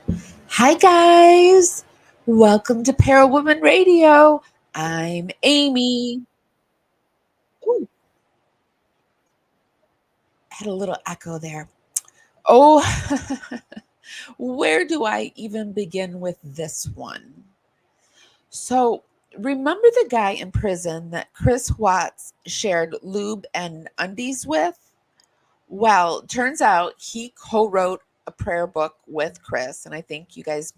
Hi, guys. Welcome to Parawomenradio. I'm Amy. Ooh, had a little echo there. Oh, where do I even begin with this one? So, remember the guy in prison that Chris Watts shared lube and undies with? Well, turns out he co wrote a prayer book with Chris, and I think you guys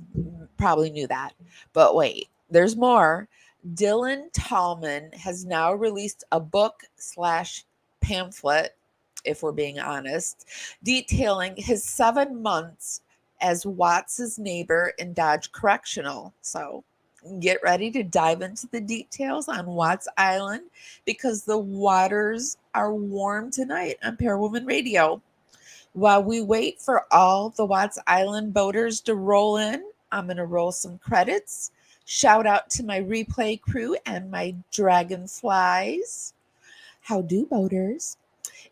probably knew that. But wait, there's more. Dylan Tallman has now released a book slash pamphlet, if we're being honest, detailing his 7 months as Watts's neighbor in Dodge Correctional. So get ready to dive into the details on Watts Island because the waters are warm tonight on Parawoman Radio. While we wait for all the Watts Island boaters to roll in, I'm going to roll some credits. Shout out to my replay crew and my dragonflies. How do, boaters?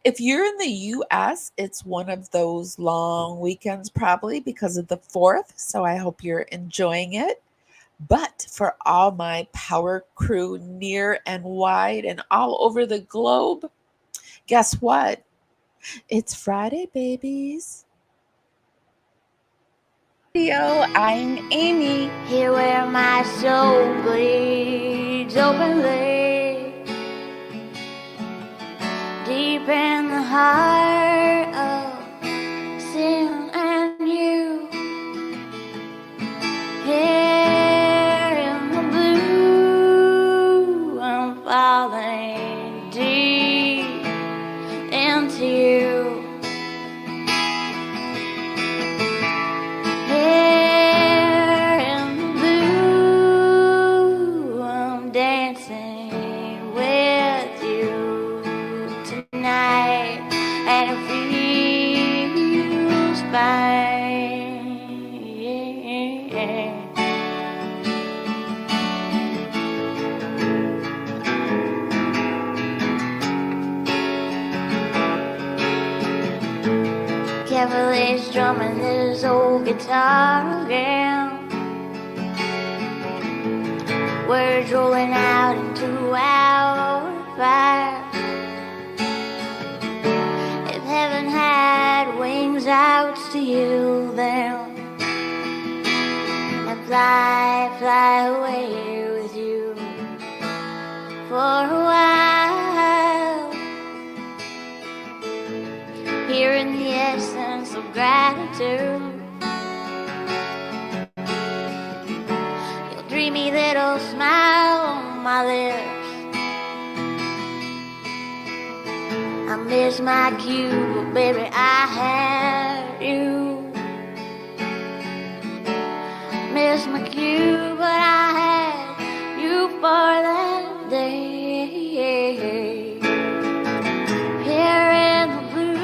If you're in the US, it's one of those long weekends, probably because of the 4th. So I hope you're enjoying it. But for all my power crew near and wide and all over the globe, guess what? It's Friday, babies. I'm Amy. Here where my soul bleeds openly, deep in the heart of sin and you. Here in the blue, I'm falling deep into you. Cavalier's drumming his old guitar again. Words rolling out into our fire. If heaven had wings, I would steal them and fly away with you for a while. Hearing the essence of gratitude, your dreamy little smile on my lips. I miss my cue, but baby, I had you. Miss my cue, but I had you for that day. Here in the blue.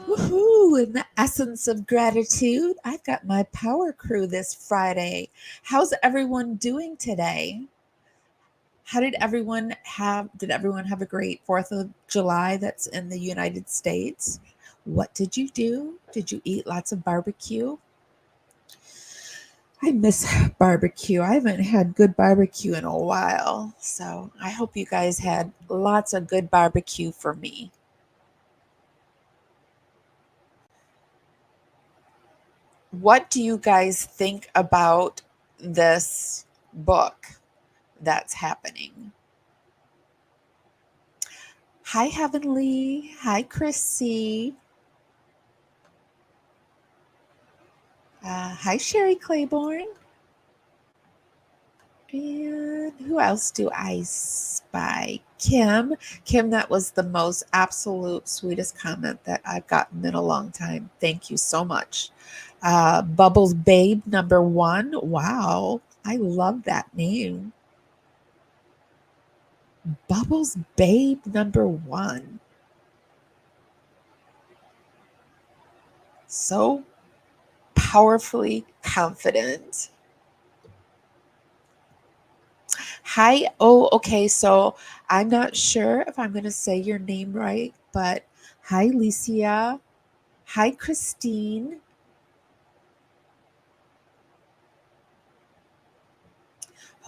Woohoo! In the essence of gratitude, I've got my power crew this Friday. How's everyone doing today? Did everyone have a great 4th of July that's in the United States? What did you do? Did you eat lots of barbecue? I miss barbecue. I haven't had good barbecue in a while. So I hope you guys had lots of good barbecue for me. What do you guys think about this book that's happening? Hi, Heavenly. Hi, Chrissy. Hi, Sherry Claiborne. And who else do I spy? Kim. Kim, that was the most absolute sweetest comment that I've gotten in a long time. Thank you so much. Bubbles Babe #1. Wow. I love that name. Bubbles Babe #1. So powerfully confident. Hi. Oh, okay. So I'm not sure if I'm going to say your name right, but hi, Licia. Hi, Christine.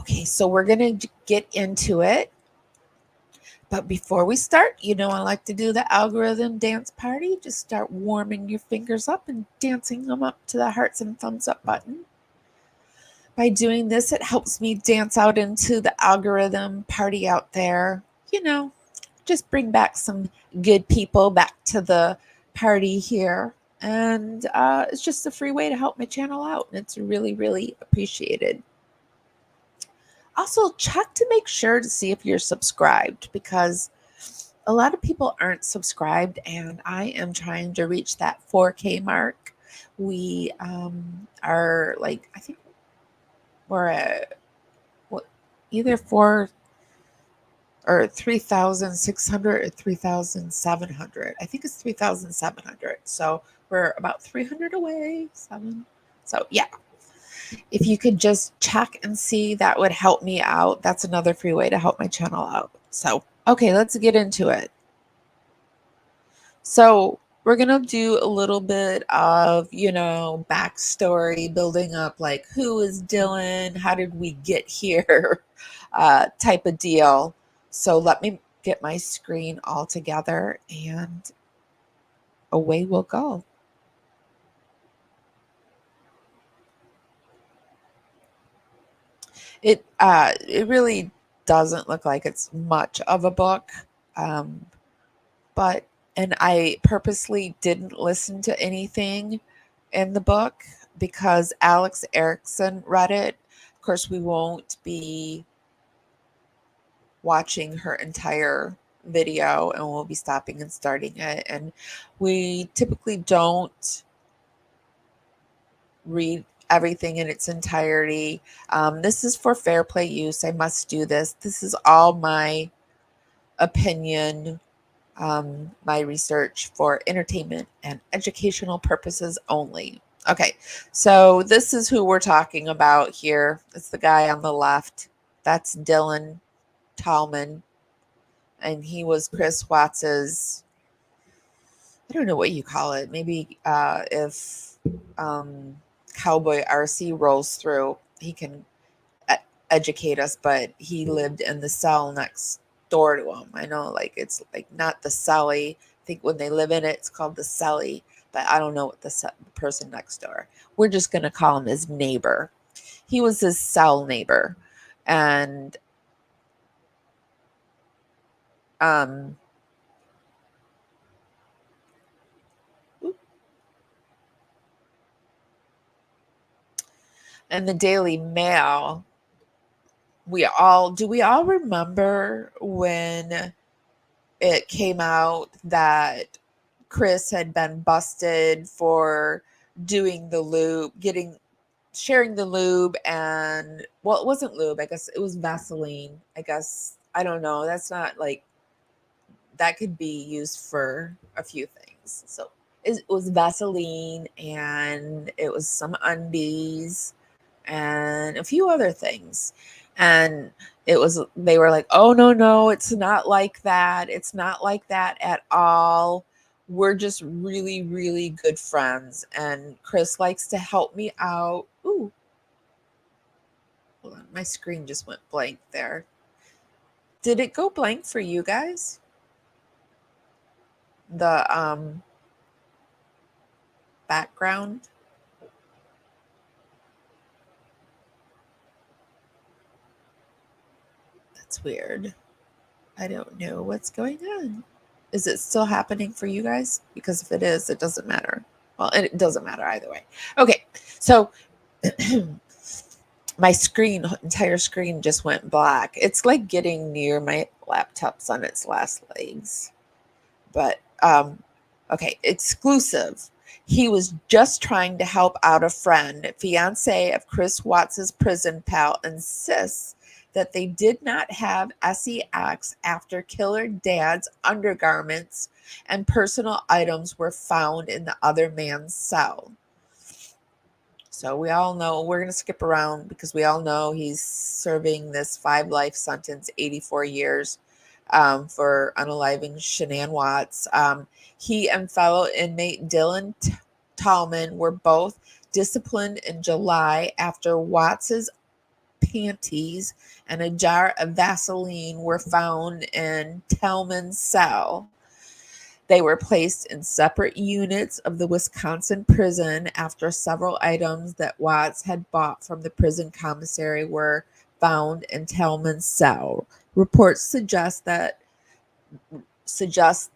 Okay, so we're going to get into it. But before we start, I like to do the algorithm dance party. Just start warming your fingers up and dancing them up to the hearts and thumbs up button. By doing this, it helps me dance out into the algorithm party out there. Just bring back some good people back to the party here. And it's just a free way to help my channel out. And it's really, really appreciated. Also, check to make sure to see if you're subscribed, because a lot of people aren't subscribed, and I am trying to reach that 4K mark. We are like, I think we're at either 4 or 3,600 or 3,700. I think it's 3,700. So we're about 300 away. So yeah. If you could just check and see, that would help me out. That's another free way to help my channel out. So, okay, let's get into it. So we're going to do a little bit of, backstory, building up, like, who is Dylan? How did we get here? Type of deal. So let me get my screen all together and away we'll go. It really doesn't look like it's much of a book, but I purposely didn't listen to anything in the book because Alex Erickson read it. Of course, we won't be watching her entire video, and we'll be stopping and starting it. And we typically don't read everything in its entirety. This is for fair play use. I must do this. This is all my opinion, my research for entertainment and educational purposes only. Okay, so this is who we're talking about here. It's the guy on the left. That's Dylan Tallman, and he was Chris Watts's, I don't know what you call it. Maybe if Cowboy RC rolls through, he can educate us, but he lived in the cell next door to him. I know, like, it's like not the celly. I think when they live in it, it's called the celly, but I don't know what the person next door. We're just going to call him his neighbor. He was his cell neighbor. And and the Daily Mail, we all remember when it came out that Chris had been busted for doing the lube, sharing the lube, and, well, it wasn't lube. I guess it was Vaseline. I guess, I don't know. That's not like, that could be used for a few things. So it was Vaseline, and it was some undies and a few other things. And they were like, oh, no, it's not like that. It's not like that at all. We're just really, really good friends. And Chris likes to help me out. Ooh. Hold on. My screen just went blank there. Did it go blank for you guys? The background? That's weird. I don't know what's going on. Is it still happening for you guys? Because if it is, it doesn't matter. Well, it doesn't matter either way. Okay, so my entire screen just went black. It's like getting near my laptop's on its last legs. But, okay, exclusive. He was just trying to help out a friend. Fiance of Chris Watts's prison pal insists that they did not have sex after killer dad's undergarments and personal items were found in the other man's cell. So we all know, we're going to skip around because we all know he's serving this 5 life sentence, 84 years for unaliving Shanann Watts. He and fellow inmate Dylan Tallman were both disciplined in July after Watts's panties and a jar of Vaseline were found in Tallman's cell. They were placed in separate units of the Wisconsin prison after several items that Watts had bought from the prison commissary were found in Tallman's cell. Reports suggest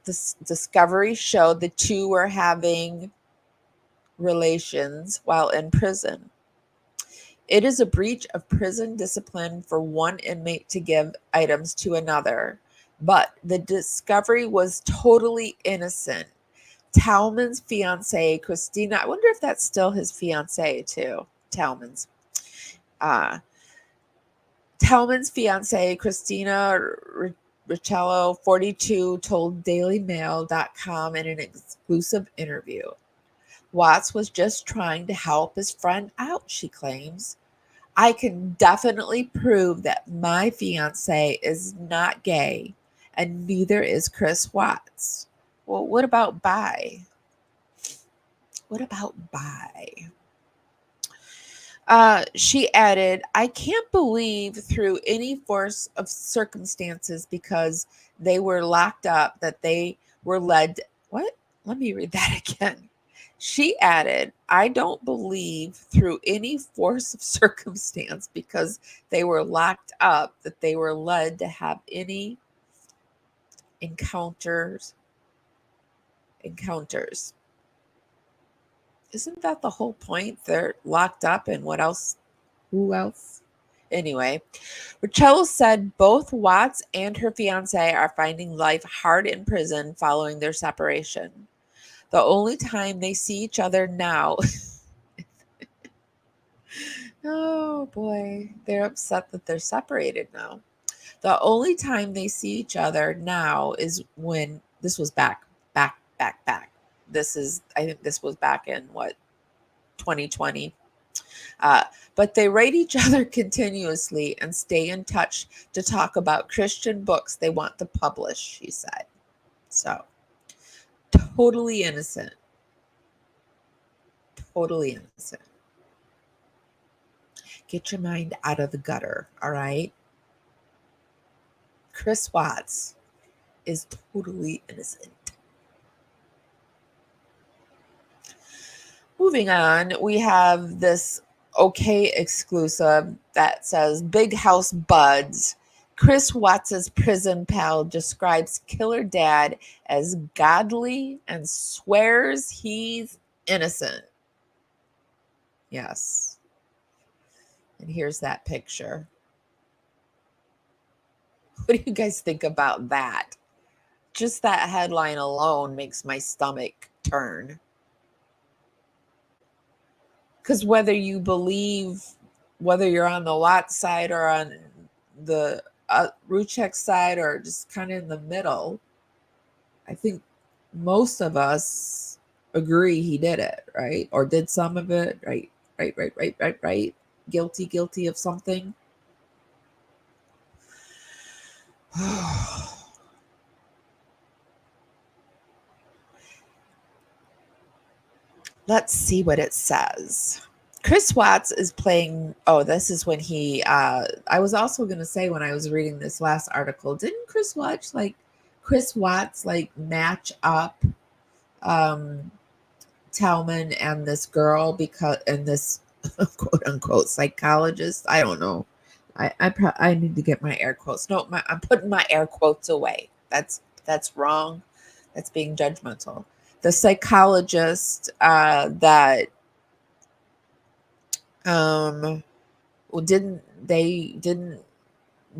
this discovery showed the two were having relations while in prison. It is a breach of prison discipline for one inmate to give items to another, but the discovery was totally innocent. Tallman's fiancee, Christina, I wonder if that's still his fiancee too. Tallman's fiancee, Christina Richello, 42, told DailyMail.com in an exclusive interview. Watts was just trying to help his friend out, she claims. I can definitely prove that my fiancé is not gay, and neither is Chris Watts. Well, what about bi? What about bi? She added, I can't believe through any force of circumstances because they were locked up that they were led. What? Let me read that again. She added, I don't believe through any force of circumstance because they were locked up that they were led to have any encounters. Isn't that the whole point? They're locked up, and what else? Who else? Anyway, Richello said both Watts and her fiance are finding life hard in prison following their separation. The only time they see each other now, oh boy, they're upset that they're separated now. The only time they see each other now is when this was back. I think this was back in 2020. But they write each other continuously and stay in touch to talk about Christian books they want to publish, she said. So, totally innocent. Totally innocent. Get your mind out of the gutter, all right? Chris Watts is totally innocent. Moving on, we have this OK exclusive that says Big House Buds. Chris Watts' prison pal describes killer dad as godly and swears he's innocent. Yes. And here's that picture. What do you guys think about that? Just that headline alone makes my stomach turn. Because whether you're on the Watts side or on the Ruchek side or just kind of in the middle, I think most of us agree he did it, right? Or did some of it, right? Right. Guilty of something. Let's see what it says. Chris Watts is playing. Oh, this is when he. I was also going to say when I was reading this last article, didn't Chris Watts match up Tallman and this girl and this quote unquote psychologist? I don't know. I need to get my air quotes. No, I'm putting my air quotes away. That's wrong. That's being judgmental. The psychologist that didn't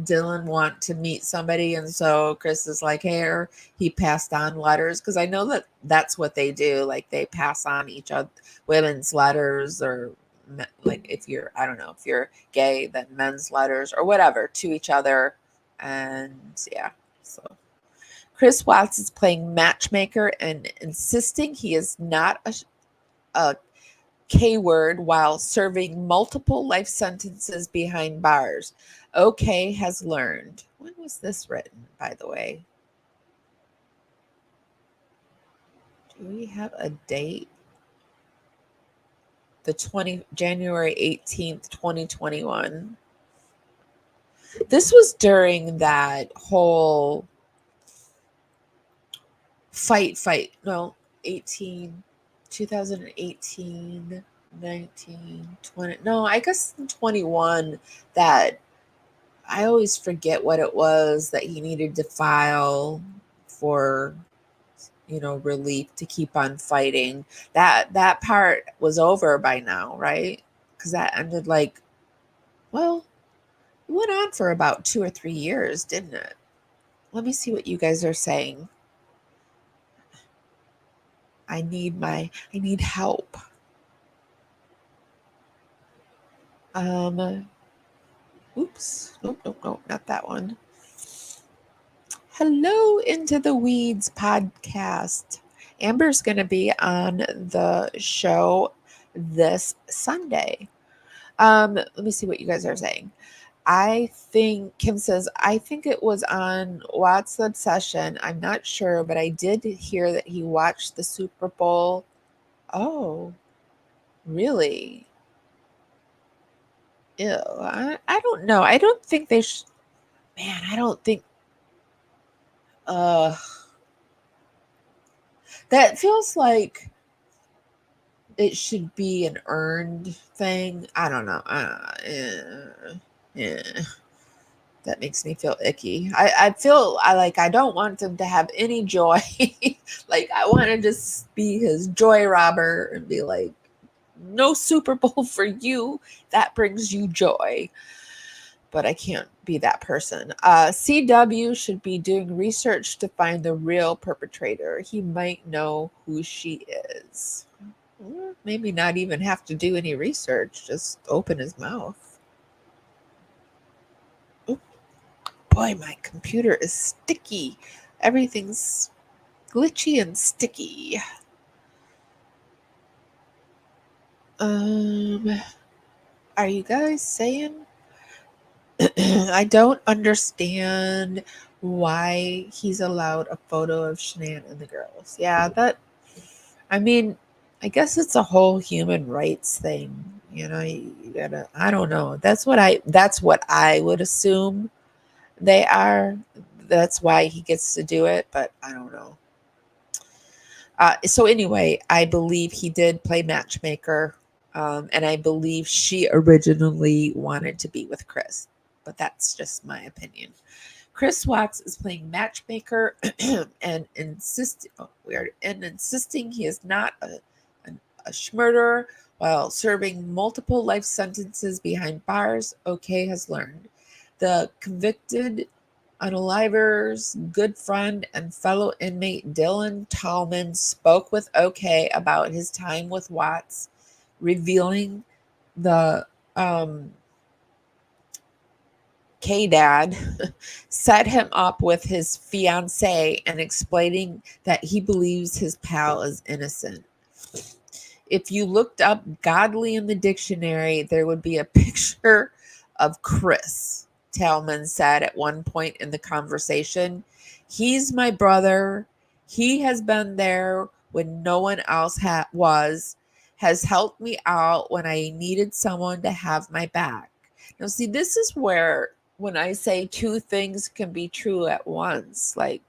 Dylan want to meet somebody, and so Chris is like, hey, he passed on letters, because I know that's what they do, like they pass on each other women's letters, or like if you're gay, then men's letters or whatever to each other. And yeah, so Chris Watts is playing matchmaker and insisting he is not a K-word while serving multiple life sentences behind bars. OK has learned. When was this written, by the way? Do we have a date? January 18th, 2021. This was during that whole no, 18, 2018, 19, 20. No, I guess 21, that I always forget what it was that he needed to file for, relief to keep on fighting. That part was over by now, right? Because that ended well, it went on for about 2 or 3 years, didn't it? Let me see what you guys are saying. I need help. Oops. Nope, not that one. Hello, Into the Weeds podcast. Amber's going to be on the show this Sunday. Let me see what you guys are saying. Kim says, I think it was on Watts Obsession. I'm not sure, but I did hear that he watched the Super Bowl. Oh, really? Ew. I don't know. I don't think they should. Man, I don't think. That feels like it should be an earned thing. I don't know. That makes me feel icky. I feel I don't want him to have any joy. Like, I want to just be his joy robber and be like, no Super Bowl for you. That brings you joy. But I can't be that person. CW should be doing research to find the real perpetrator. He might know who she is. Maybe not even have to do any research. Just open his mouth. Ooh, boy, my computer is sticky. Everything's glitchy and sticky. Are you guys saying? I don't understand why he's allowed a photo of Shanann and the girls. Yeah, I guess it's a whole human rights thing. You gotta, I don't know. That's what I would assume they are. That's why he gets to do it, but I don't know. So anyway, I believe he did play matchmaker. And I believe she originally wanted to be with Chris, but that's just my opinion. Chris Watts is playing matchmaker and insisting he is not a schmurderer while serving multiple life sentences behind bars. OK has learned. The convicted unaliver's good friend and fellow inmate Dylan Tallman spoke with OK about his time with Watts, revealing the K-Dad set him up with his fiancée and explaining that he believes his pal is innocent. If you looked up godly in the dictionary, there would be a picture of Chris, Tallman said at one point in the conversation. He's my brother. He has been there when no one else has helped me out when I needed someone to have my back. Now, see, this is where, when I say two things can be true at once, like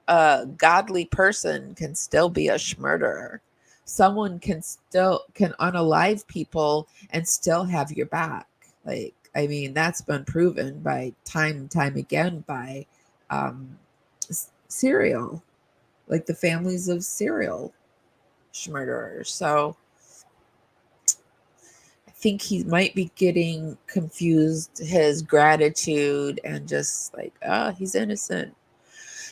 a godly person can still be a schmurderer. Someone can unalive people and still have your back. That's been proven by time and time again by serial, like the families of serial schmurderers. So I think he might be getting confused, his gratitude and just he's innocent.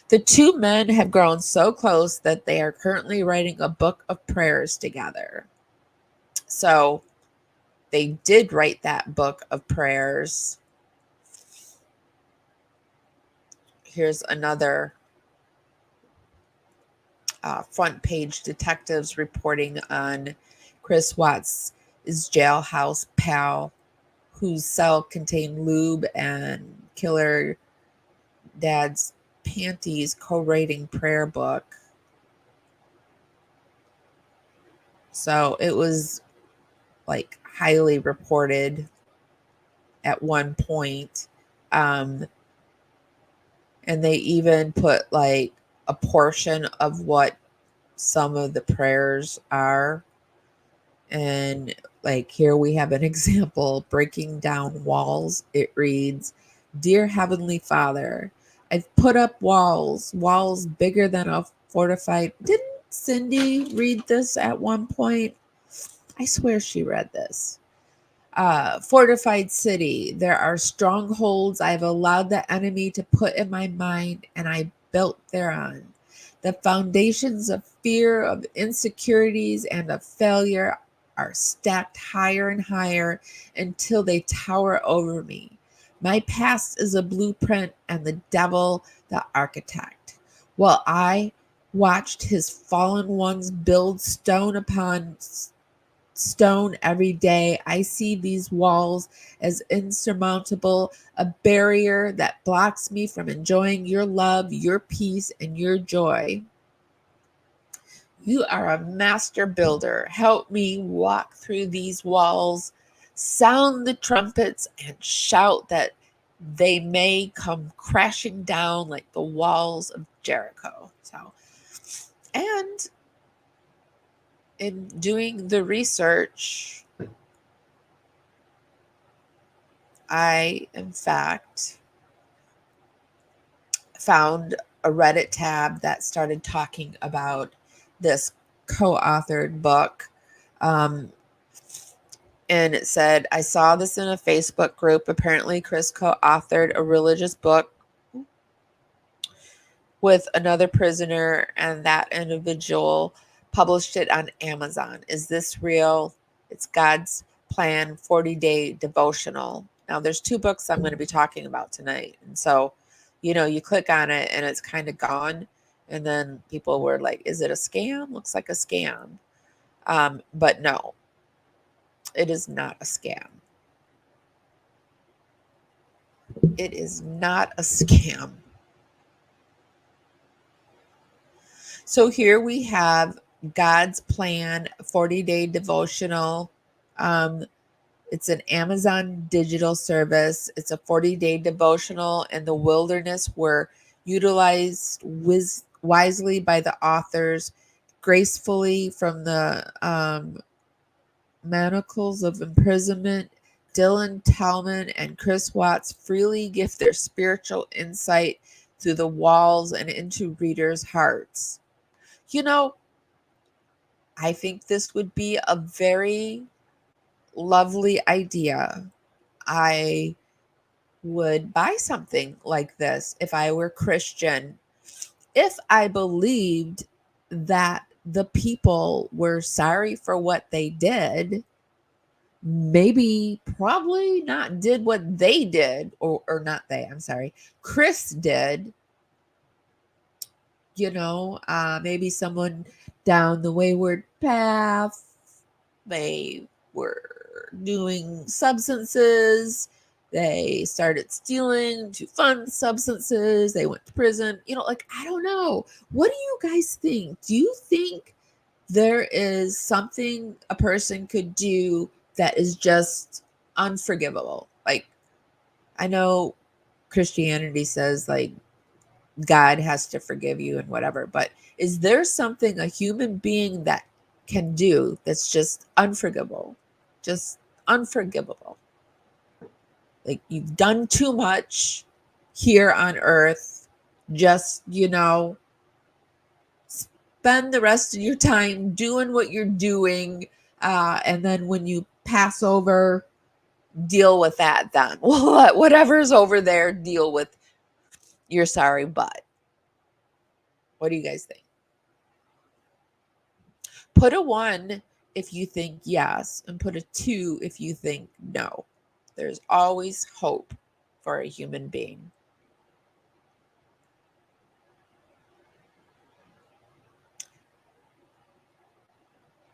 The two men have grown so close that they are currently writing a book of prayers together. So they did write that book of prayers. Here's another front page detectives reporting on Chris Watts' jailhouse pal, whose cell contained lube and killer dad's panties co-writing prayer book. So it was highly reported at one point And they even put like a portion of what some of the prayers are. And like here we have an example, breaking down walls. It reads, "Dear Heavenly Father, I've put up walls bigger than a fortified." Didn't Cindy read this at one point? I swear she read this. Fortified city. There are strongholds I've allowed the enemy to put in my mind, and I built thereon. The foundations of fear, of insecurities, and of failure are stacked higher and higher until they tower over me. My past is a blueprint, and the devil the architect. While I watched his fallen ones build stone upon stone every day, I see these walls as insurmountable, a barrier that blocks me from enjoying your love, your peace, and your joy. You are a master builder. Help me walk through these walls, sound the trumpets, and shout that they may come crashing down like the walls of Jericho. So, and in doing the research, I, in fact, found a Reddit tab that started talking about this co-authored book. And it said, I saw this in a Facebook group. Apparently, Chris co-authored a religious book with another prisoner, and that individual published it on Amazon. Is this real? It's God's Plan 40-Day Devotional. Now, there's two books I'm going to be talking about tonight. And so, you click on it and it's kind of gone. And then people were like, is it a scam? Looks like a scam. But no, it is not a scam. It is not a scam. So here we have God's Plan 40-Day Devotional. It's an Amazon digital service. It's a 40-day devotional, and the wilderness were utilized wisely by the authors, gracefully from the manacles of imprisonment. Dylan Tallman and Chris Watts freely gift their spiritual insight through the walls and into readers' hearts. I think this would be a very lovely idea. I would buy something like this if I were Christian, if I believed that the people were sorry for what they did, probably not did what they did, or not they, I'm sorry, Chris did. Maybe someone down the wayward path, they were doing substances, they started stealing to fund substances, they went to prison. I don't know. What do you guys think? Do you think there is something a person could do that is just unforgivable? Like, I know Christianity says like God has to forgive you and whatever, but is there something a human being that can do that's just unforgivable? Just unforgivable. Like, you've done too much here on earth. Just, spend the rest of your time doing what you're doing. And then when you pass over, deal with that then. Well, whatever's over there, deal with your sorry butt. What do you guys think? Put a 1 if you think yes, and put a 2 if you think no. There's always hope for a human being.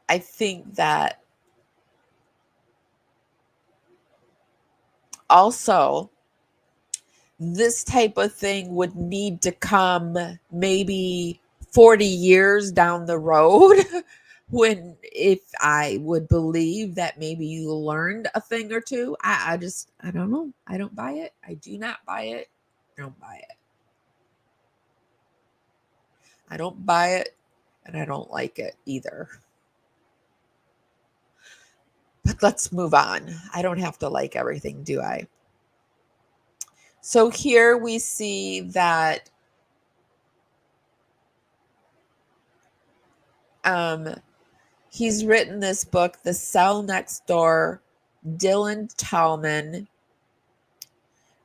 I think that also this type of thing would need to come maybe 40 years down the road when if I would believe that maybe you learned a thing or two, I don't know. I don't buy it. I do not buy it. I don't buy it. I don't buy it, and I don't like it either. But let's move on. I don't have to like everything, do I? So here we see that he's written this book, The Cell Next Door, Dylan Tallman.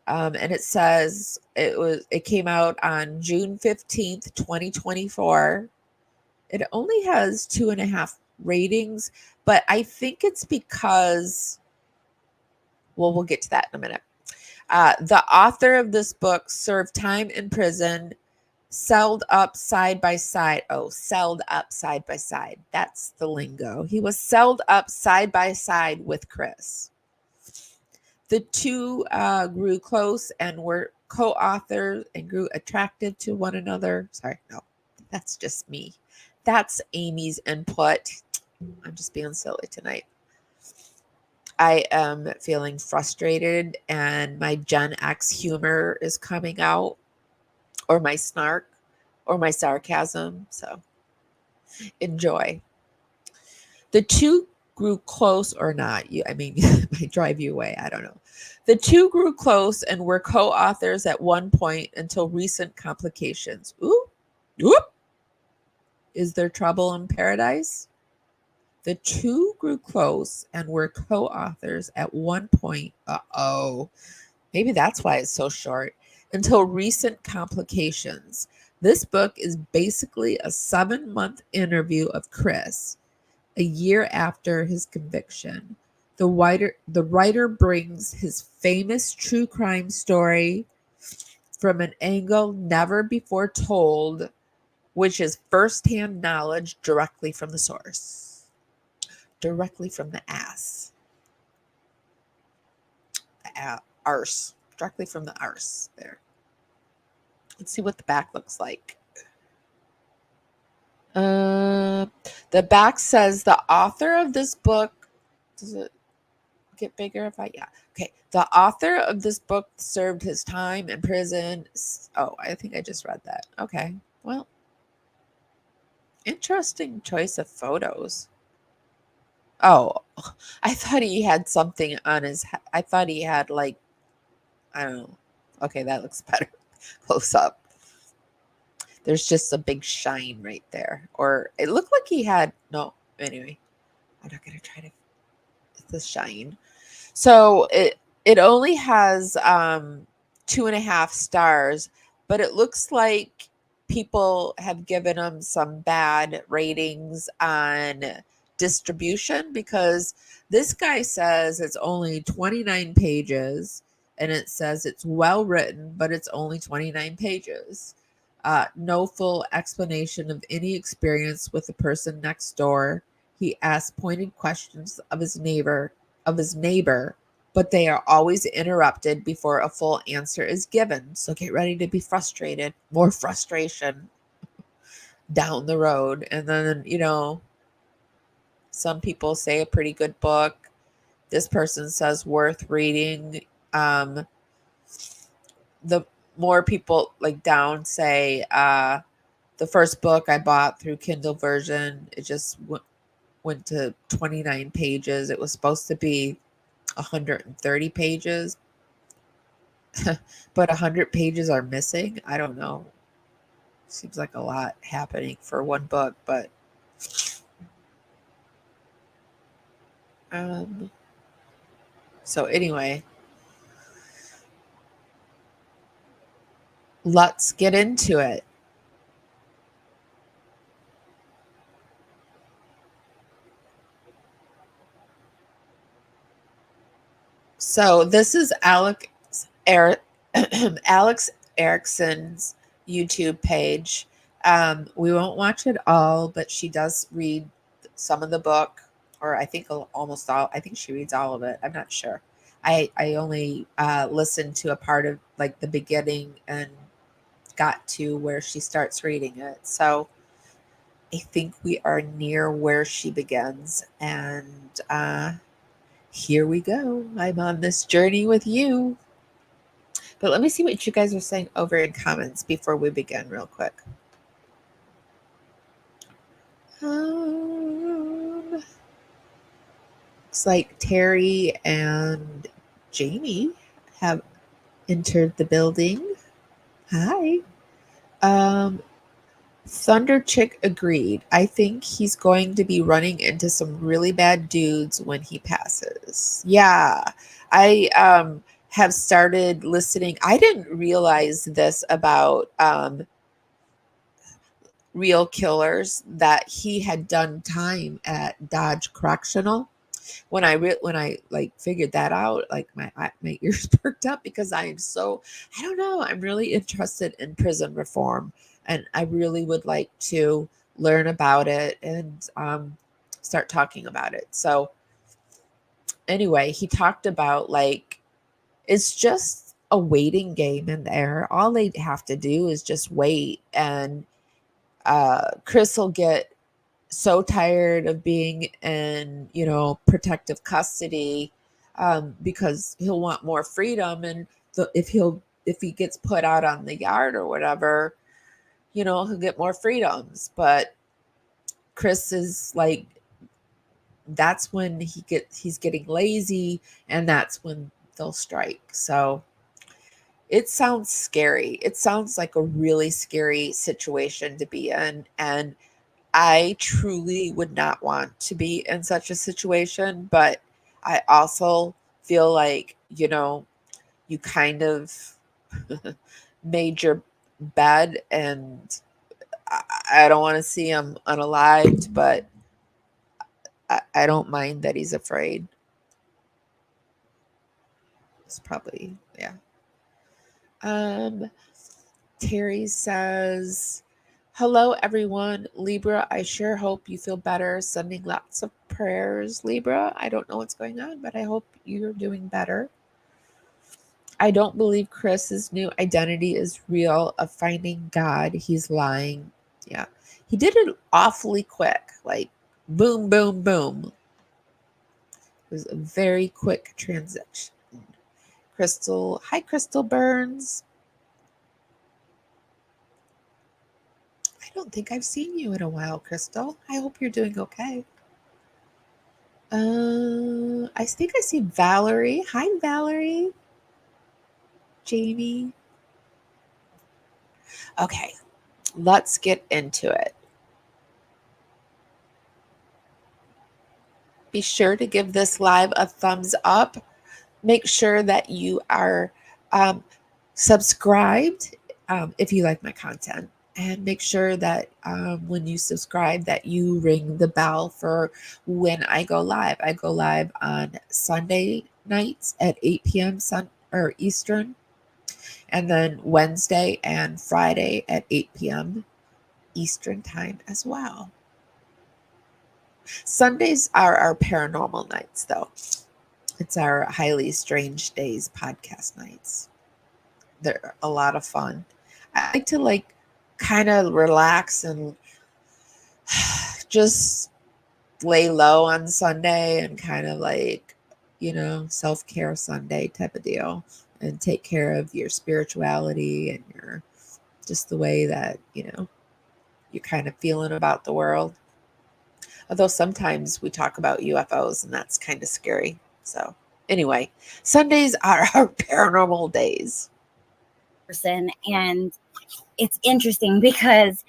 And it says it came out on June 15th, 2024. It only has 2.5 ratings, but I think it's because, well, we'll get to that in a minute. The author of this book served time in prison, celled up side by side. Oh, celled up side by side. That's the lingo. He was celled up side by side with Chris. The two grew close and were co-authors and grew attracted to one another. Sorry, no, that's just me. That's Amy's input. I'm just being silly tonight. I am feeling frustrated and my Gen X humor is coming out, or my snark, or my sarcasm. So enjoy. The two grew close or not. I mean, might drive you away. I don't know. The two grew close and were co-authors at one point until recent complications. Ooh, whoop. Is there trouble in paradise? The two grew close and were co-authors at one point. Maybe that's why it's so short. Until recent complications. This book is basically a 7-month interview of Chris, a year after his conviction. The writer brings his famous true crime story from an angle never before told, which is firsthand knowledge directly from the source, directly from the ass, the arse, directly from the arse there. Let's see what the back looks like. The back says the author of this book, does it get bigger if I, yeah. Okay. The author of this book served his time in prison. Oh, I think I just read that. Okay. Well, interesting choice of photos. Oh, I thought he had something on his head. I thought he had like, I don't know. Okay, that looks better. Close up. There's just a big shine right there. Or it looked like he had, no, anyway. I'm not going to try to, the shine. So it only has 2.5 stars, but it looks like people have given them some bad ratings on distribution, because this guy says it's only 29 pages and it says it's well written, but it's only 29 pages. No full explanation of any experience with the person next door. He asks pointed questions of his neighbor, but they are always interrupted before a full answer is given. So get ready to be frustrated. More frustration down the road. And then, some people say a pretty good book. This person says worth reading. The more people like down say the first book I bought through Kindle version, it just went to 29 pages. It was supposed to be 130 pages, but 100 pages are missing. I don't know. Seems like a lot happening for one book, but so anyway, let's get into it. So this is Alex Erickson's YouTube page. We won't watch it all, but she does read some of the book, or I think almost all. I think she reads all of it. I'm not sure. I only listened to a part of like the beginning and got to where she starts reading it. So I think we are near where she begins. And here we go. I'm on this journey with you. But let me see what you guys are saying over in comments before we begin, real quick. Looks like Terry and Jamie have entered the building. Hi. Thunder Chick agreed. I think he's going to be running into some really bad dudes when he passes. Yeah. I have started listening. I didn't realize this about Real Killers, that he had done time at Dodge Correctional. When I like figured that out, like my ears perked up, because I don't know, I'm really interested in prison reform, and I really would like to learn about it and start talking about it. So anyway, he talked about, like, it's just a waiting game in there. All they have to do is just wait, and Chris will get so tired of being in, protective custody, because he'll want more freedom. And if he gets put out on the yard or whatever, he'll get more freedoms. But Chris is like, that's when he's getting lazy, and that's when they'll strike. So it sounds scary. It sounds like a really scary situation to be in. And I truly would not want to be in such a situation, but I also feel like, you kind of made your bed, and I don't want to see him unalived, but I don't mind that he's afraid. It's probably, yeah. Terry says, hello, everyone. Libra, I sure hope you feel better. Sending lots of prayers, Libra. I don't know what's going on, but I hope you're doing better. I don't believe Chris's new identity is real of finding God. He's lying. Yeah. He did it awfully quick, like boom, boom, boom. It was a very quick transition. Crystal. Hi, Crystal Burns. I don't think I've seen you in a while, Crystal. I hope you're doing okay. I think I see Valerie. Hi, Valerie. Jamie. Okay, let's get into it. Be sure to give this live a thumbs up. Make sure that you are subscribed if you like my content. And make sure that when you subscribe that you ring the bell for when I go live. I go live on Sunday nights at 8 p.m. Eastern, and then Wednesday and Friday at 8 p.m. Eastern time as well. Sundays are our paranormal nights, though. It's our Highly Strange Days podcast nights. They're a lot of fun. I like to kind of relax and just lay low on Sunday and kind of self-care Sunday type of deal, and take care of your spirituality and your just the way that, you're kind of feeling about the world. Although sometimes we talk about UFOs, and that's kind of scary. So anyway, Sundays are our paranormal days. And it's interesting because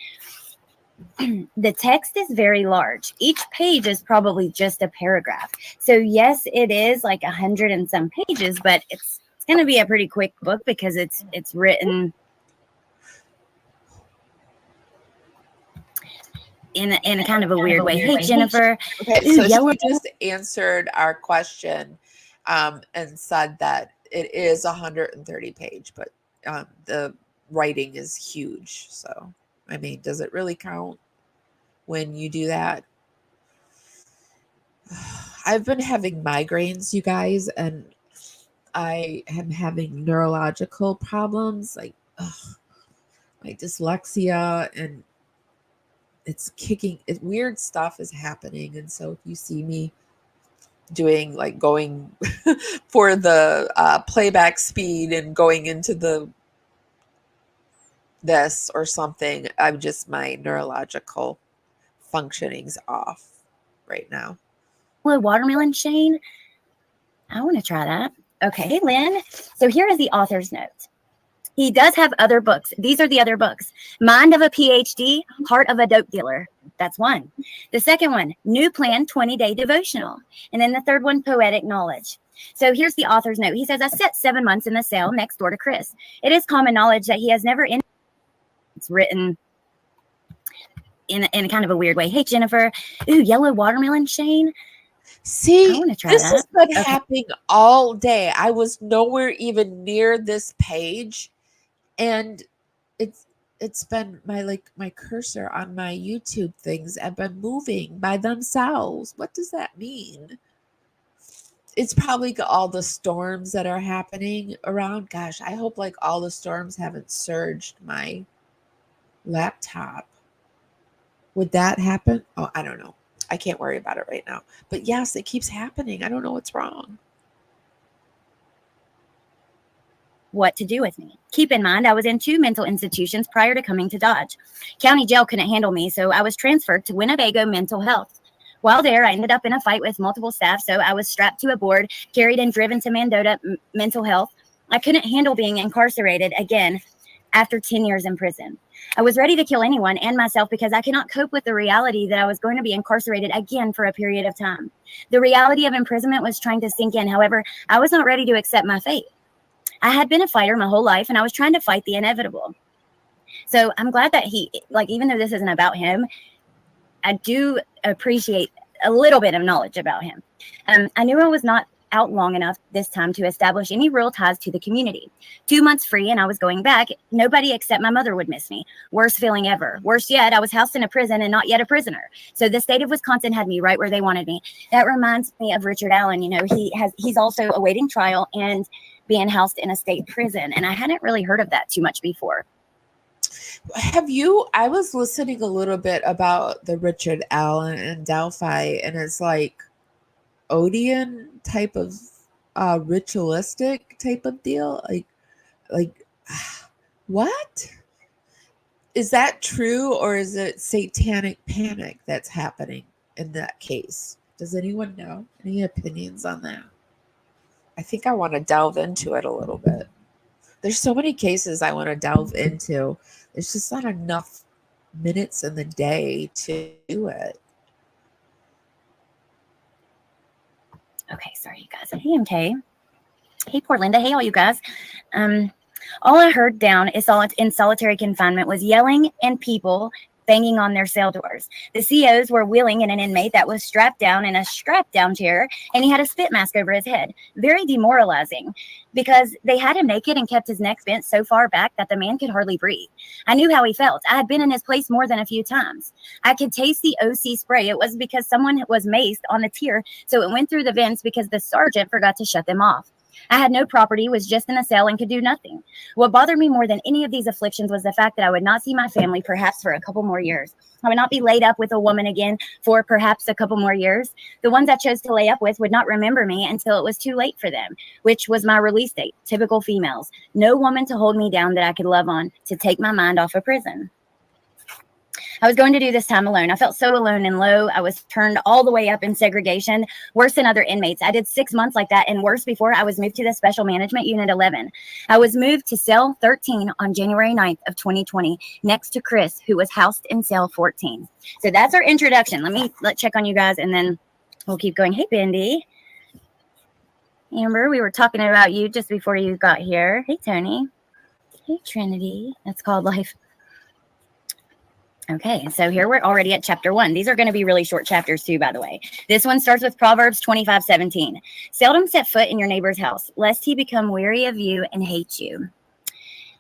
the text is very large. Each page is probably just a paragraph. So yes, it is like 100 and some pages, but it's going to be a pretty quick book because it's written in a kind of a weird way. Hey, Jennifer. Okay, so she just answered our question and said that it is 130 page, but the writing is huge. So, I mean, does it really count when you do that? I've been having migraines, you guys, and I am having neurological problems, like my dyslexia, and it's kicking. Weird stuff is happening, and so if you see me doing like going for the playback speed and going into this or something, I'm just, my neurological functioning's off right now. Watermelon Shane. I want to try that. Okay. Hey, Lynn. So here is the author's note. He does have other books. These are the other books. Mind of a PhD, Heart of a Dope Dealer. That's one. The second one, New Plan 20-Day Devotional. And then the third one, Poetic Knowledge. So here's the author's note. He says, I spent 7 months in the cell next door to Chris. It is common knowledge that he has never It's written in kind of a weird way. Hey, Jennifer. Ooh, yellow watermelon Shane. See, I want to try this that. has been happening all day. I was nowhere even near this page, and it's been my cursor on my YouTube things have been moving by themselves. What does that mean? It's probably all the storms that are happening around. Gosh, I hope like all the storms haven't surged my laptop. Would that happen? Oh, I don't know. I can't worry about it right now. But yes, it keeps happening. I don't know what's wrong. What to do with me. Keep in mind, I was in 2 mental institutions prior to coming to Dodge. County jail couldn't handle me, so I was transferred to Winnebago Mental Health. While there, I ended up in a fight with multiple staff, so I was strapped to a board, carried and driven to Mendota Mental Health. I couldn't handle being incarcerated again after 10 years in prison. I was ready to kill anyone and myself because I could not cope with the reality that I was going to be incarcerated again for a period of time. The reality of imprisonment was trying to sink in. However, I was not ready to accept my fate. I had been a fighter my whole life, and I was trying to fight the inevitable. So I'm glad that he, even though this isn't about him, I do appreciate a little bit of knowledge about him. I knew I was not out long enough this time to establish any real ties to the community. 2 months free and I was going back. Nobody except my mother would miss me. Worst feeling ever. Worse yet, I was housed in a prison and not yet a prisoner. So the state of Wisconsin had me right where they wanted me. That reminds me of Richard Allen. He's also awaiting trial and being housed in a state prison. And I hadn't really heard of that too much before. I was listening a little bit about the Richard Allen in Delphi, and it's like Odeon type of ritualistic type of deal. Like what? Is that true, or is it satanic panic that's happening in that case? Does anyone know? Any opinions on that? I think I want to delve into it a little bit. There's so many cases I want to delve into. There's just not enough minutes in the day to do it. Okay, sorry, you guys. Hey, MK. Hey, poor Linda. Hey, all you guys. All I heard down in solitary confinement was yelling and people banging on their cell doors. The COs were wheeling in an inmate that was strapped down in a strap-down chair, and he had a spit mask over his head. Very demoralizing, because they had him naked and kept his neck bent so far back that the man could hardly breathe. I knew how he felt. I had been in his place more than a few times. I could taste the OC spray. It was because someone was maced on the tier, so it went through the vents because the sergeant forgot to shut them off. I had no property, was just in a cell, and could do nothing. What bothered me more than any of these afflictions was the fact that I would not see my family perhaps for a couple more years. I would not be laid up with a woman again for perhaps a couple more years. The ones I chose to lay up with would not remember me until it was too late for them, which was my release date. Typical females. No woman to hold me down that I could love on, to take my mind off of prison. I was going to do this time alone. I felt so alone and low. I was turned all the way up in segregation, worse than other inmates. I did 6 months like that and worse before I was moved to the Special Management Unit 11. I was moved to cell 13 on January 9th of 2020, next to Chris, who was housed in cell 14. So that's our introduction. Let's check on you guys, and then we'll keep going. Hey, Bendy. Amber, we were talking about you just before you got here. Hey, Tony. Hey, Trinity. That's called life. Okay, so here we're already at chapter 1. These are going to be really short chapters too, by the way. This one starts with Proverbs 25:17. Seldom set foot in your neighbor's house, lest he become weary of you and hate you.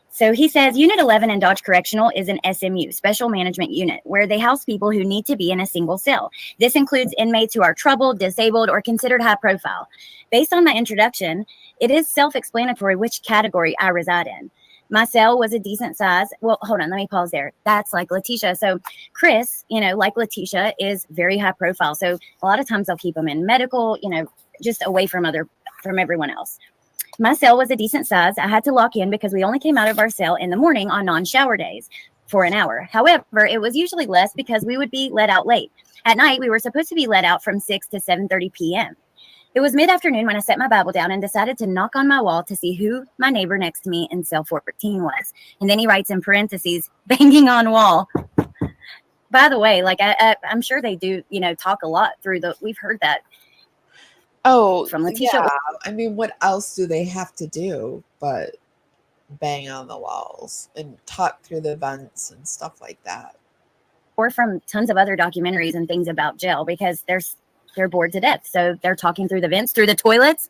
So he says Unit 11 in Dodge Correctional is an SMU, Special Management Unit, where they house people who need to be in a single cell. This includes inmates who are troubled, disabled, or considered high profile. Based on my introduction, it is self-explanatory which category I reside in. My cell was a decent size. Well, hold on, let me pause there. That's like Letitia. So Chris, like Letitia, is very high profile. So a lot of times they'll keep them in medical, just away from everyone else. My cell was a decent size. I had to lock in because we only came out of our cell in the morning on non-shower days for an hour. However, it was usually less because we would be let out late. At night, we were supposed to be let out from 6 to 7:30 p.m. It was mid-afternoon when I set my Bible down and decided to knock on my wall to see who my neighbor next to me in cell 14 was. And then he writes in parentheses, banging on wall. By the way, like I'm sure they do, talk a lot we've heard that. Oh, from Letitia. Yeah. I mean, what else do they have to do but bang on the walls and talk through the vents and stuff like that? Or from tons of other documentaries and things about jail, because they're bored to death. So they're talking through the vents, through the toilets,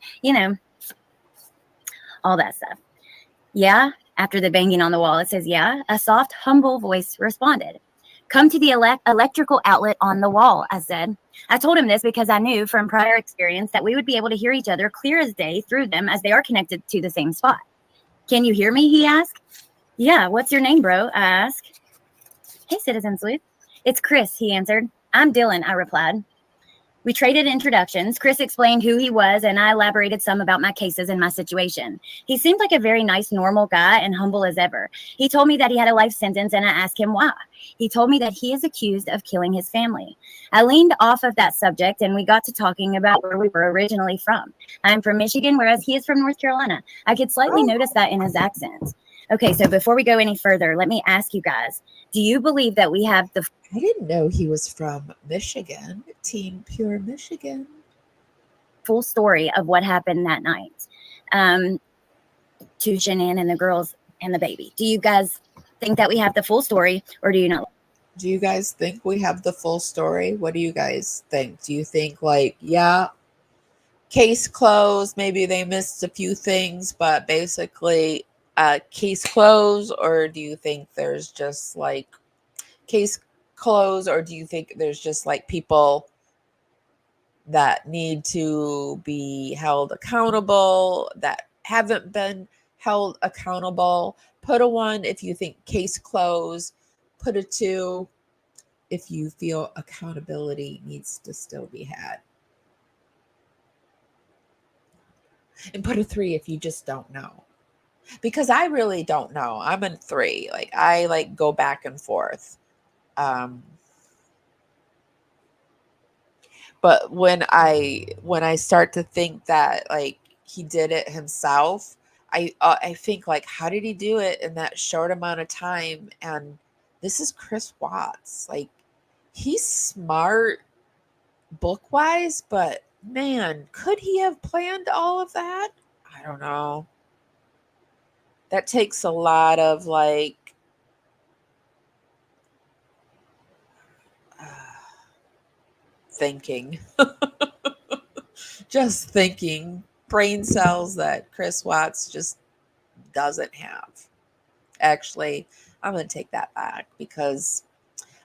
all that stuff. Yeah. After the banging on the wall, it says, yeah, a soft, humble voice responded. Come to the electrical outlet on the wall, I said. I told him this because I knew from prior experience that we would be able to hear each other clear as day through them as they are connected to the same spot. Can you hear me? He asked. Yeah. What's your name, bro? I asked. Hey, Citizen Sleuth. It's Chris, he answered. I'm Dylan, I replied. We traded introductions. Chris explained who he was, and I elaborated some about my cases and my situation. He seemed like a very nice, normal guy and humble as ever. He told me that he had a life sentence, and I asked him why. He told me that he is accused of killing his family. I leaned off of that subject, and we got to talking about where we were originally from. I'm from Michigan, whereas he is from North Carolina. I could slightly notice that in his accent. Okay, so before we go any further, let me ask you guys, do you believe that we have the... I didn't know he was from Michigan, Team Pure Michigan. Full story of what happened that night to Shanann and the girls and the baby? Do you guys think that we have the full story, or do you not? Do you guys think we have the full story? What do you guys think? Do you think case closed, maybe they missed a few things, but basically case closed? Or do you think there's just case closed, or do you think there's just people that need to be held accountable that haven't been held accountable? Put a 1 if you think case closed. Put a 2 if you feel accountability needs to still be had. And put a 3 if you just don't know. Because I really don't know. I'm in 3. I go back and forth. But when I start to think that he did it himself, I think how did he do it in that short amount of time? And this is Chris Watts. He's smart book wise, but man, could he have planned all of that? I don't know. That takes a lot of thinking. Just thinking. Brain cells that Chris Watts just doesn't have. Actually, I'm going to take that back, because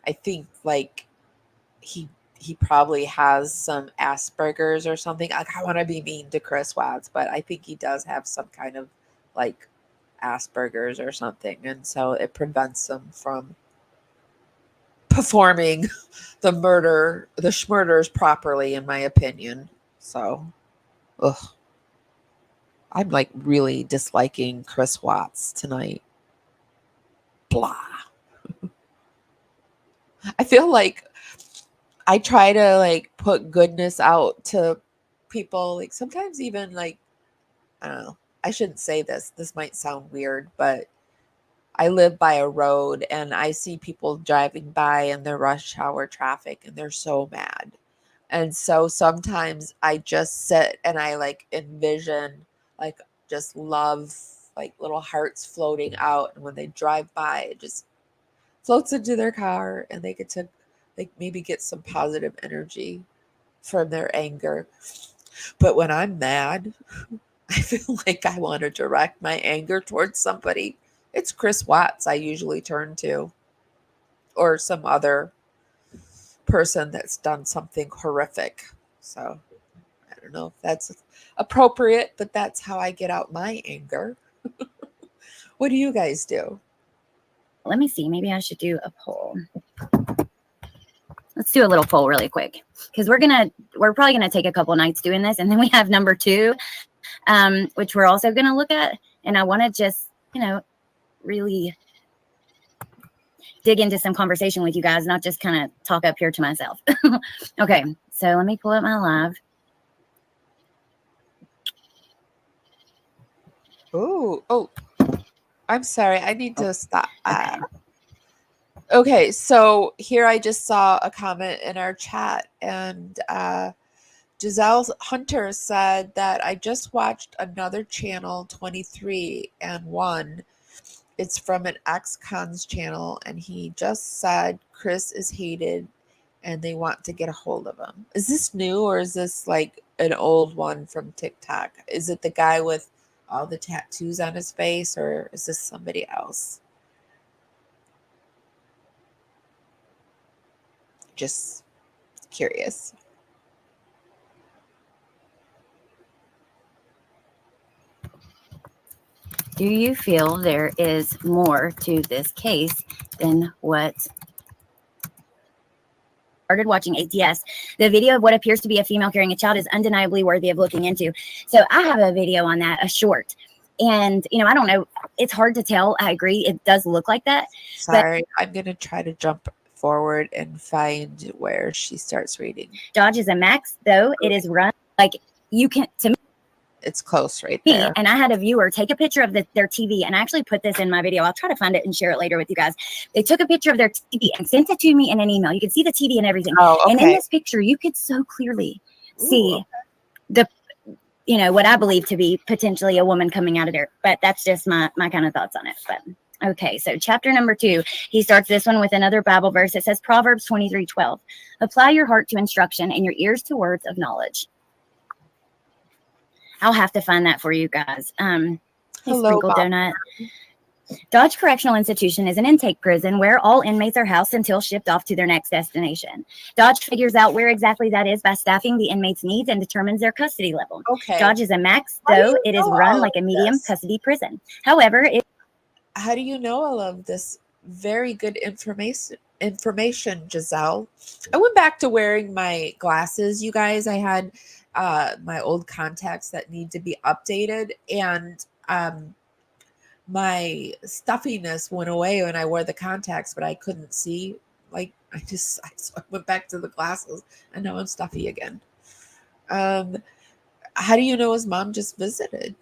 I think he probably has some Asperger's or something. I want to be mean to Chris Watts, but I think he does have some kind of Asperger's or something, and so it prevents him from performing the schmurders properly, in my opinion. So, I'm really disliking Chris Watts tonight. Blah. I feel I try to put goodness out to people. Sometimes even I don't know. I shouldn't say this. This might sound weird, but I live by a road and I see people driving by in their rush hour traffic and they're so mad. And so sometimes I just sit and I envision just love, little hearts floating out. And when they drive by, it just floats into their car and they get to maybe get some positive energy from their anger. But when I'm mad, I feel I want to direct my anger towards somebody. It's Chris Watts I usually turn to, or some other person that's done something horrific. So I don't know if that's appropriate, but that's how I get out my anger. What do you guys do? Let me see. Maybe I should do a poll. Let's do a little poll really quick, because we're probably gonna take a couple nights doing this, and then we have number 2, which we're also gonna look at. And I want to just, really dig into some conversation with you guys, not just kind of talk up here to myself. Okay, so let me pull up my live. Oh, I'm sorry. I need to stop. Okay. Okay, so here I just saw a comment in our chat, and Giselle Hunter said that I just watched another channel, 23 and 1. It's from an ex-con's channel, and he just said Chris is hated and they want to get a hold of him. Is this new, or is this like an old one from TikTok? Is it the guy with all the tattoos on his face, or is this somebody else? Just curious. Do you feel there is more to this case than what started watching ATS? The video of what appears to be a female carrying a child is undeniably worthy of looking into. So I have a video on that, a short. And, I don't know. It's hard to tell. I agree. It does look like that. Sorry, I'm going to try to jump forward and find where she starts reading. Dodge is a max, though. It is run like you can, to me. It's close right there. And I had a viewer take a picture of their TV, and I actually put this in my video. I'll try to find it and share it later with you guys. They took a picture of their TV and sent it to me in an email. You could see the TV and everything. Oh, okay. And in this picture, you could so clearly see the, what I believe to be potentially a woman coming out of there. But that's just my kind of thoughts on it. But okay, so chapter number 2, he starts this one with another Bible verse. It says Proverbs 23:12. Apply your heart to instruction and your ears to words of knowledge. I'll have to find that for you guys. Hello, Sprinkle Bob. Donut. Dodge Correctional Institution is an intake prison where all inmates are housed until shipped off to their next destination. Dodge figures out where exactly that is by staffing the inmates' needs and determines their custody level. Okay. Dodge is a max, though it is run like a medium custody prison. However, how do you know all of this very good information, Giselle? I went back to wearing my glasses, you guys. I had my old contacts that need to be updated, and my stuffiness went away when I wore the contacts, but I couldn't see. Like so I went back to the glasses, and now I'm stuffy again. How do you know his mom just visited?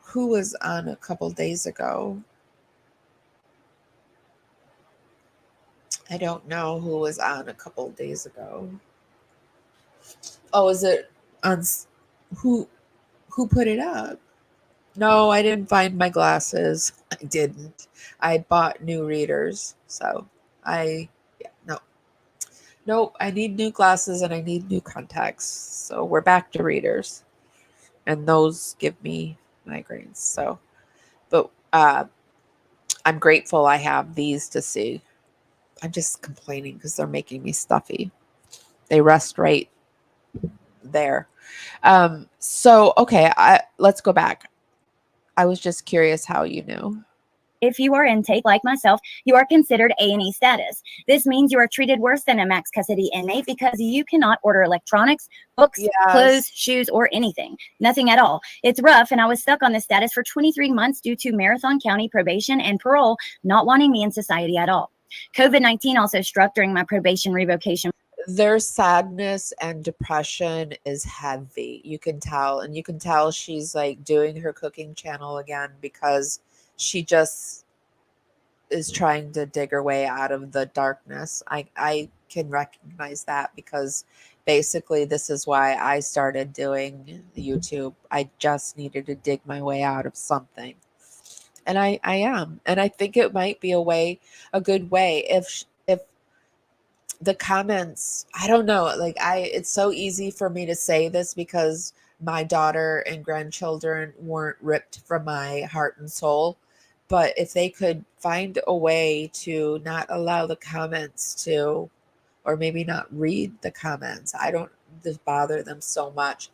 Who was on a couple days ago? I don't know who was on a couple days ago. Oh, is it on who put it up? No, I didn't find my glasses. I didn't. I bought new readers. So Nope, I need new glasses and I need new contacts. So we're back to readers. And those give me migraines. So, but I'm grateful I have these to see. I'm just complaining because they're making me stuffy. They rest right there. So, okay, let's go back. I was just curious how you knew. If you are intake like myself, you are considered A&E status. This means you are treated worse than a max custody inmate because you cannot order electronics, books, clothes, shoes, or anything. Nothing at all. It's rough, and I was stuck on this status for 23 months due to Marathon County probation and parole not wanting me in society at all. COVID-19 also struck during my probation revocation. Their sadness and depression is heavy. You can tell, and you can tell she's like doing her cooking channel again because she just is trying to dig her way out of the darkness. I can recognize that because basically this is why I started doing YouTube. I just needed to dig my way out of something. And I am. And I think it might be a good way if the comments, I don't know, like it's so easy for me to say this because my daughter and grandchildren weren't ripped from my heart and soul. But if they could find a way to not allow the comments to, or maybe not read the comments, I don't bother them so much.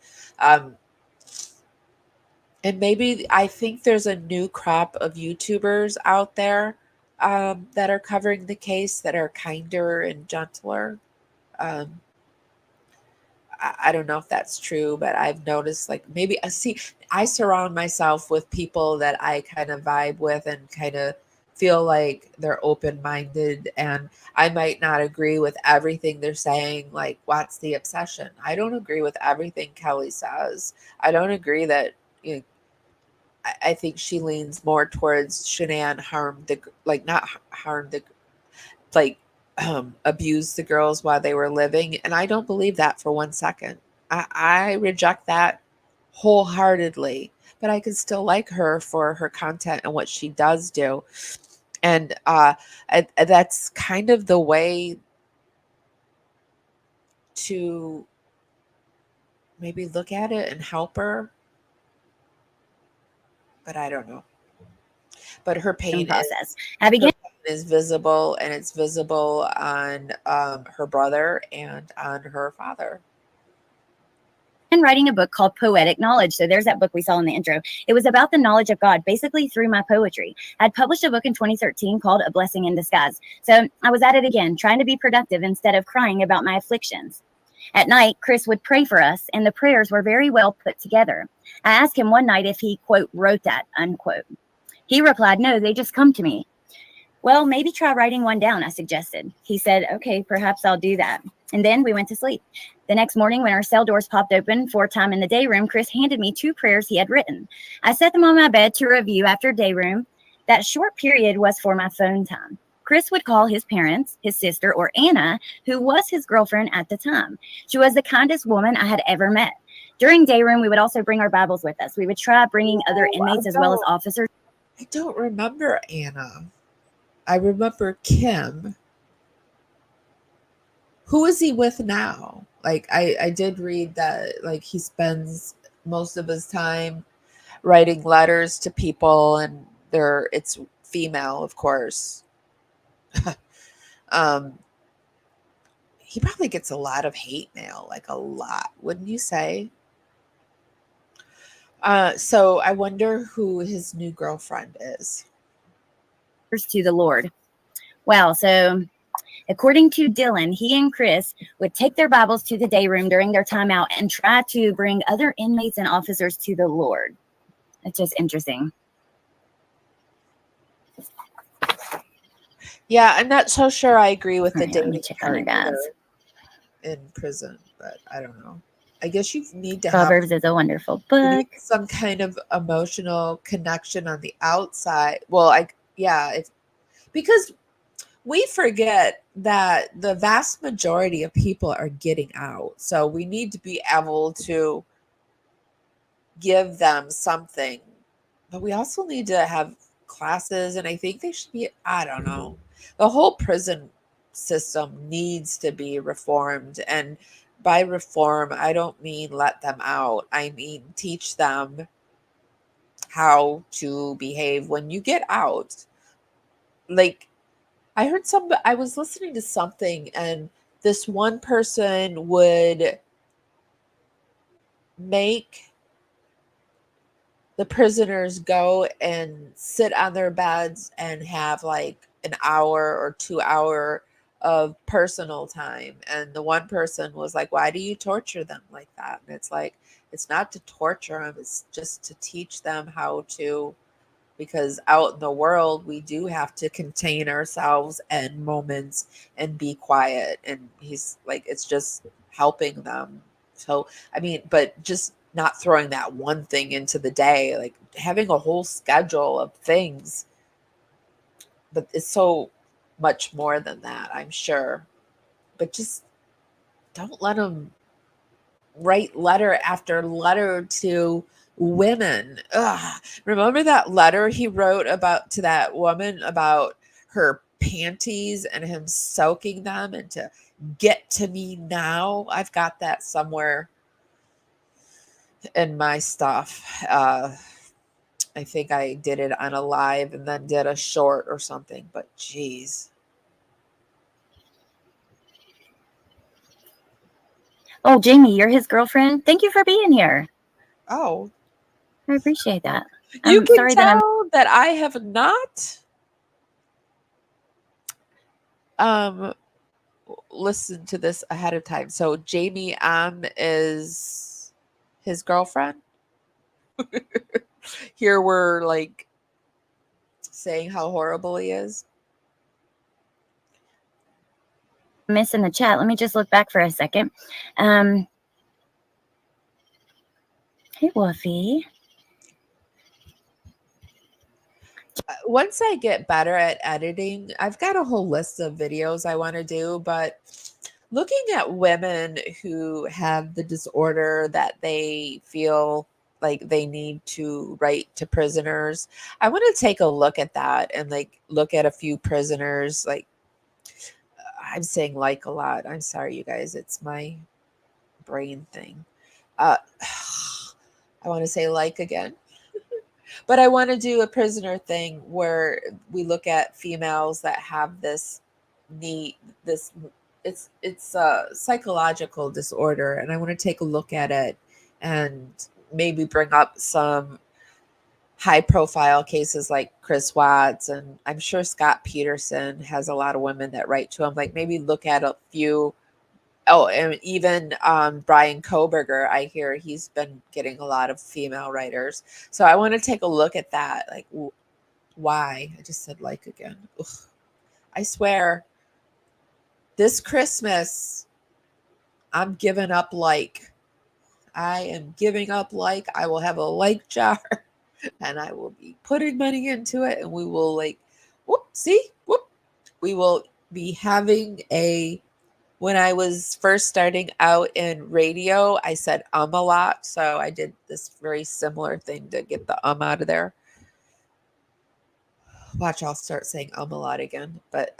And maybe I think there's a new crop of YouTubers out there that are covering the case that are kinder and gentler. Um, I don't know if that's true, but I've noticed like maybe I surround myself with people that I kind of vibe with and kind of feel like they're open minded, and I might not agree with everything they're saying. Like, what's the obsession? I don't agree with everything Kelly says. I don't agree that, you know, I think she leans more towards Shanann harmed the, like, not harmed the, like, abused the girls while they were living. And I don't believe that for 1 second. I reject that wholeheartedly, but I can still like her for her content and what she does do. And that's kind of the way to maybe look at it and help her. But I don't know. But her pain process. I began is visible, and it's visible on her brother and on her father. writing a book called Poetic Knowledge. So there's that book we saw in the intro. It was about the knowledge of God, basically through my poetry. I'd published a book in 2013 called A Blessing in Disguise. So I was at it again, trying to be productive instead of crying about my afflictions. At night, Chris would pray for us, and the prayers were very well put together. I asked him one night if he, quote, wrote that, unquote. He replied, no, they just come to me. Well, maybe try writing one down, I suggested. He said, okay, perhaps I'll do that. And then we went to sleep. The next morning, when our cell doors popped open for time in the day room, Chris handed me 2 prayers he had written. I set them on my bed to review after day room. That short period was for my phone time. Chris would call his parents, his sister, or Anna, who was his girlfriend at the time. She was the kindest woman I had ever met. During day room, we would also bring our Bibles with us. We would try bringing other inmates as well as officers. I don't remember Anna. I remember Kim. Who is he with now? Like, I did read that, like, he spends most of his time writing letters to people, and it's female, of course. He probably gets a lot of hate mail, like a lot, wouldn't you say? So I wonder who his new girlfriend is. To the Lord. Wow. So according to Dylan, he and Chris would take their Bibles to the day room during their time out and try to bring other inmates and officers to the Lord. It's just interesting. Yeah, I'm not so sure I agree with the Let me dating check on your guys. in prison, but I don't know. I guess you need to Proverbs is a wonderful you book. need some kind of emotional connection on the outside. Well, because we forget that the vast majority of people are getting out. So we need to be able to give them something. But we also need to have classes, and I think they should be, I don't know. The whole prison system needs to be reformed. And by reform, I don't mean let them out. I mean teach them how to behave when you get out. Like, I was listening to something, and this one person would make the prisoners go and sit on their beds and have like an hour or 2 hour of personal time. And the one person was like, why do you torture them like that? And it's like, it's not to torture them, it's just to teach them how to, because out in the world we do have to contain ourselves and moments and be quiet. And he's like, it's just helping them. So I mean, but just not throwing that one thing into the day, like having a whole schedule of things. But it's so much more than that, I'm sure. But just don't let them write letter after letter to women. Ugh. Remember that letter he wrote about to that woman about her panties and him soaking them, and to get to me now? I've got that somewhere in my stuff. I think I did it on a live and then did a short or something, but geez. Oh, Jamie, you're his girlfriend. Thank you for being here. Oh, I appreciate that. You I'm can sorry tell that I have not listened to this ahead of time. So Jamie is his girlfriend. Here we're like saying how horrible he is. missing the chat. Let me just look back for a second. Hey, Wolfie. Once I get better at editing, I've got a whole list of videos I want to do, but looking at women who have the disorder that they feel like they need to write to prisoners, I want to take a look at that and like look at a few prisoners. Like, I'm saying like a lot. I'm sorry, you guys. It's my brain thing. I want to say like again. But I want to do a prisoner thing where we look at females that have this need, this it's a psychological disorder, and I want to take a look at it and maybe bring up some high profile cases like Chris Watts, and I'm sure Scott Peterson has a lot of women that write to him. Like maybe look at a few. Oh, and even Brian Koberger, I hear he's been getting a lot of female writers. So I want to take a look at that. Like, why? I just said like again. Ugh. I swear, this Christmas, I'm giving up like. I am giving up like. I will have a like jar and I will be putting money into it. And we will like, whoop, see, whoop. We will be having a. When I was first starting out in radio, I said a lot. So I did this very similar thing to get the out of there. Watch, I'll start saying a lot again. But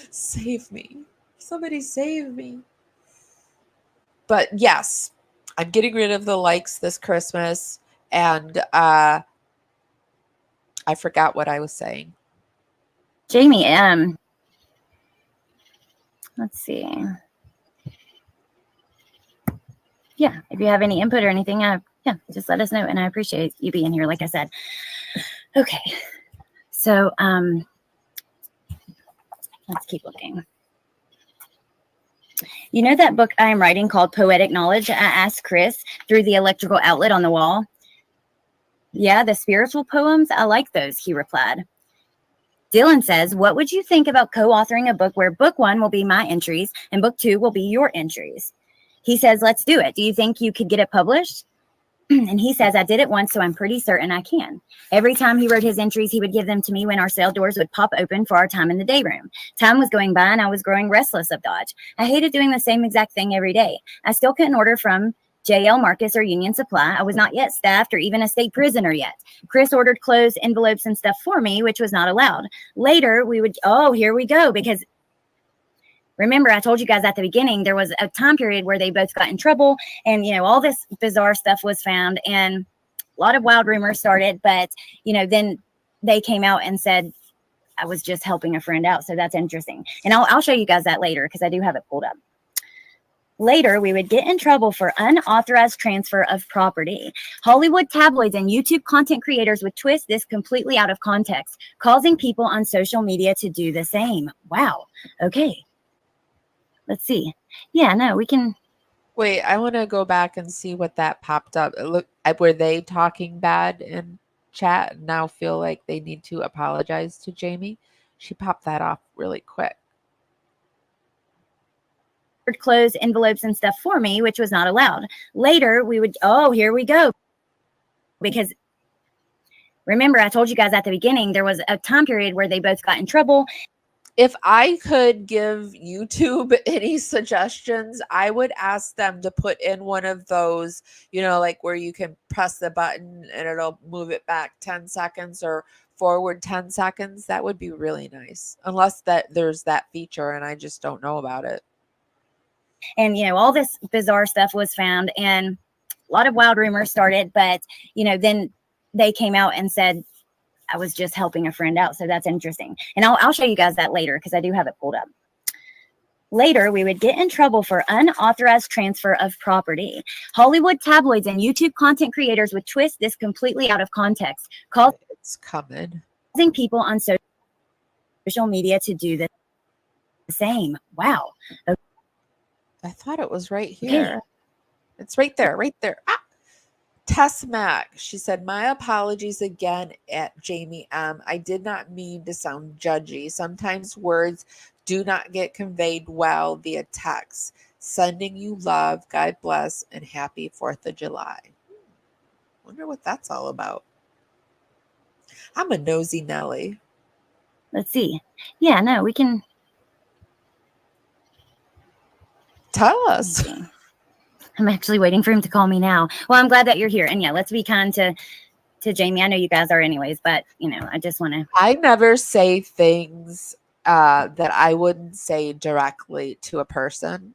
save me. Somebody save me. But yes, I'm getting rid of the likes this Christmas. And I forgot what I was saying. Jamie, let's see. Yeah, if you have any input or anything, yeah, just let us know. And I appreciate you being here, like I said. Okay, so let's keep looking. You know that book I am writing called Poetic Knowledge? I asked Chris through the electrical outlet on the wall. Yeah, the spiritual poems, I like those, he replied. Dylan says, what would you think about co-authoring a book where book 1 will be my entries and book 2 will be your entries? He says, let's do it. Do you think you could get it published? And he says, I did it once, so I'm pretty certain I can. Every time he wrote his entries, he would give them to me when our cell doors would pop open for our time in the day room. Time was going by and I was growing restless of Dodge. I hated doing the same exact thing every day. I still couldn't order from JL Marcus or Union Supply. I was not yet staffed or even a state prisoner yet. Chris ordered clothes, envelopes, and stuff for me, which was not allowed. Later, we would, here we go, because remember, I told you guys at the beginning, there was a time period where they both got in trouble and, all this bizarre stuff was found and a lot of wild rumors started. But, then they came out and said, I was just helping a friend out. So that's interesting. And I'll show you guys that later because I do have it pulled up. Later, we would get in trouble for unauthorized transfer of property. Hollywood tabloids and YouTube content creators would twist this completely out of context, causing people on social media to do the same. Wow. Okay. Let's see. Yeah, no, we can. Wait, I want to go back and see what that popped up. Look, were they talking bad in chat and now feel like they need to apologize to Jamie? She popped that off really quick. Clothes, envelopes, and stuff for me, which was not allowed. Later, we would, here we go. Because remember, I told you guys at the beginning, there was a time period where they both got in trouble. If I could give YouTube any suggestions, I would ask them to put in one of those, like where you can press the button and it'll move it back 10 seconds or forward 10 seconds. That would be really nice. Unless that there's that feature and I just don't know about it. And, all this bizarre stuff was found and a lot of wild rumors started. But, then they came out and said, I was just helping a friend out. So that's interesting. And I'll show you guys that later because I do have it pulled up. Later, we would get in trouble for unauthorized transfer of property. Hollywood tabloids and YouTube content creators would twist this completely out of context, causing It's coming. people on social media to do the same. Wow. I thought it was right Okay. here. It's right there, right there. Ah! Tess Mack, she said, my apologies again at Jamie M. I did not mean to sound judgy. Sometimes words do not get conveyed well via text. Sending you love, God bless, and happy 4th of July. Wonder what that's all about. I'm a nosy Nelly. Let's see. Yeah, no, we can Tell us. I'm actually waiting for him to call me now. Well, I'm glad that you're here. And yeah, let's be kind to Jamie. I know you guys are anyways, but I just want to. I never say things that I wouldn't say directly to a person.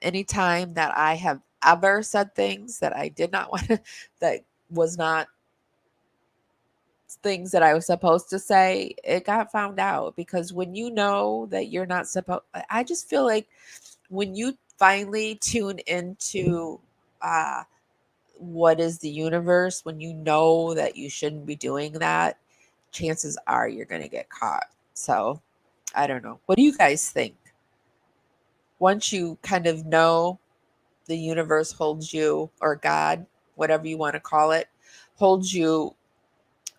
Anytime that I have ever said things that I did not want to, that was not things that I was supposed to say, it got found out. Because when you know that you're not supposed, I just feel like when you finally tune into what is the universe, when you know that you shouldn't be doing that, chances are you're going to get caught. So I don't know. What do you guys think? Once you kind of know the universe holds you, or God, whatever you want to call it, holds you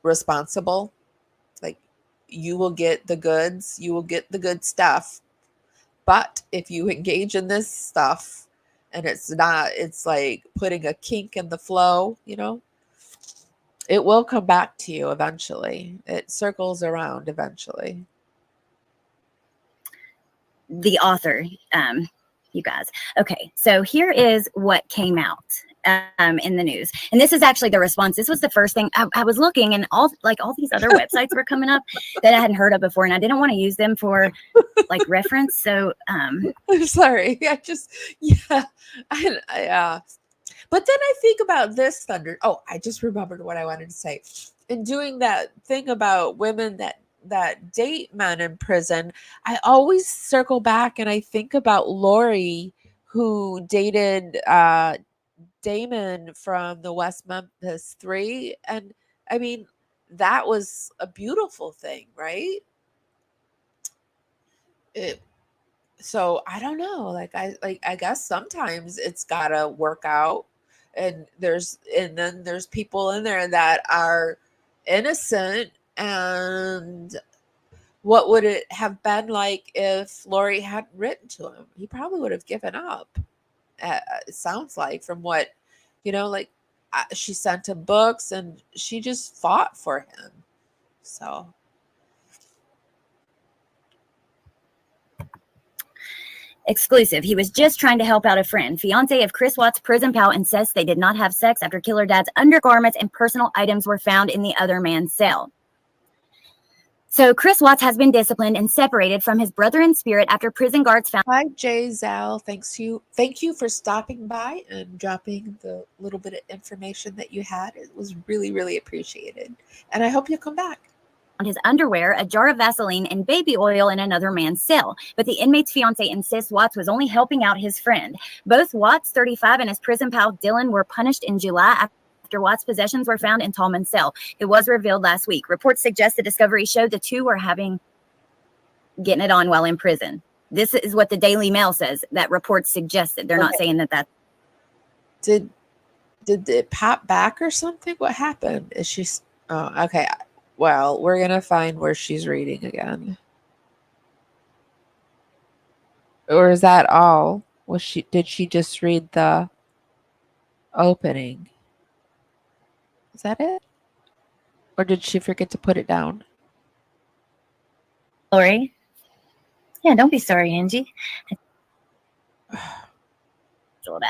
responsible, like you will get the goods, you will get the good stuff. But if you engage in this stuff and it's like putting a kink in the flow, it will come back to you eventually. It circles around eventually. The author, you guys. Okay, so here is what came out in the news, and this is actually the response. This was the first thing I was looking, and all these other websites were coming up that I hadn't heard of before, and I didn't want to use them for like reference. So I'm sorry. But then I think about this thunder. Oh, I just remembered what I wanted to say. In doing that thing about women that date men in prison, I always circle back and I think about Lori, who dated Damon from the West Memphis 3. And I mean, that was a beautiful thing, right? So I don't know. I guess sometimes it's gotta work out. And then there's people in there that are innocent. And what would it have been like if Lori hadn't written to him? He probably would have given up. It sounds like, from what, she sent him books and she just fought for him. So. Exclusive. He was just trying to help out a friend. Fiance of Chris Watts' prison pal insists they did not have sex after killer dad's undergarments and personal items were found in the other man's cell. So Chris Watts has been disciplined and separated from his brother in spirit after prison guards found. Hi, Jay Zal. Thank you for stopping by and dropping the little bit of information that you had. It was really, really appreciated. And I hope you'll come back. His underwear, a jar of Vaseline, and baby oil in another man's cell. But the inmate's fiance insists Watts was only helping out his friend. Both Watts, 35, and his prison pal Dylan were punished in July after Watts' possessions were found in Tallman's cell. It was revealed last week. Reports suggest the discovery showed the two were getting it on while in prison. This is what the Daily Mail says. That reports suggested. They're not saying that. Did it pop back or something? What happened? Is she? Oh, okay. Well, we're going to find where she's reading again. Or is that all? Did she just read the opening? Is that it? Or did she forget to put it down? Lori? Yeah, don't be sorry, Angie. I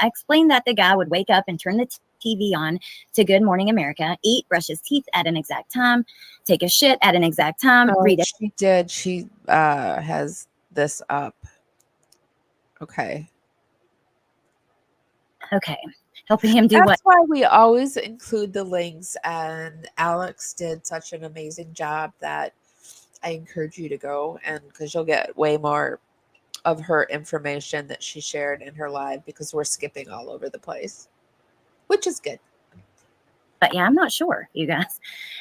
explained that the guy would wake up and turn the TV on to Good Morning America, eat, brush his teeth at an exact time, take a shit at an exact time, read it. She did. She has this up. Okay. Helping him do what? That's why we always include the links, and Alex did such an amazing job that I encourage you to go, and because you'll get way more of her information that she shared in her live because we're skipping all over the place, which is good. But yeah, I'm not sure, you guys.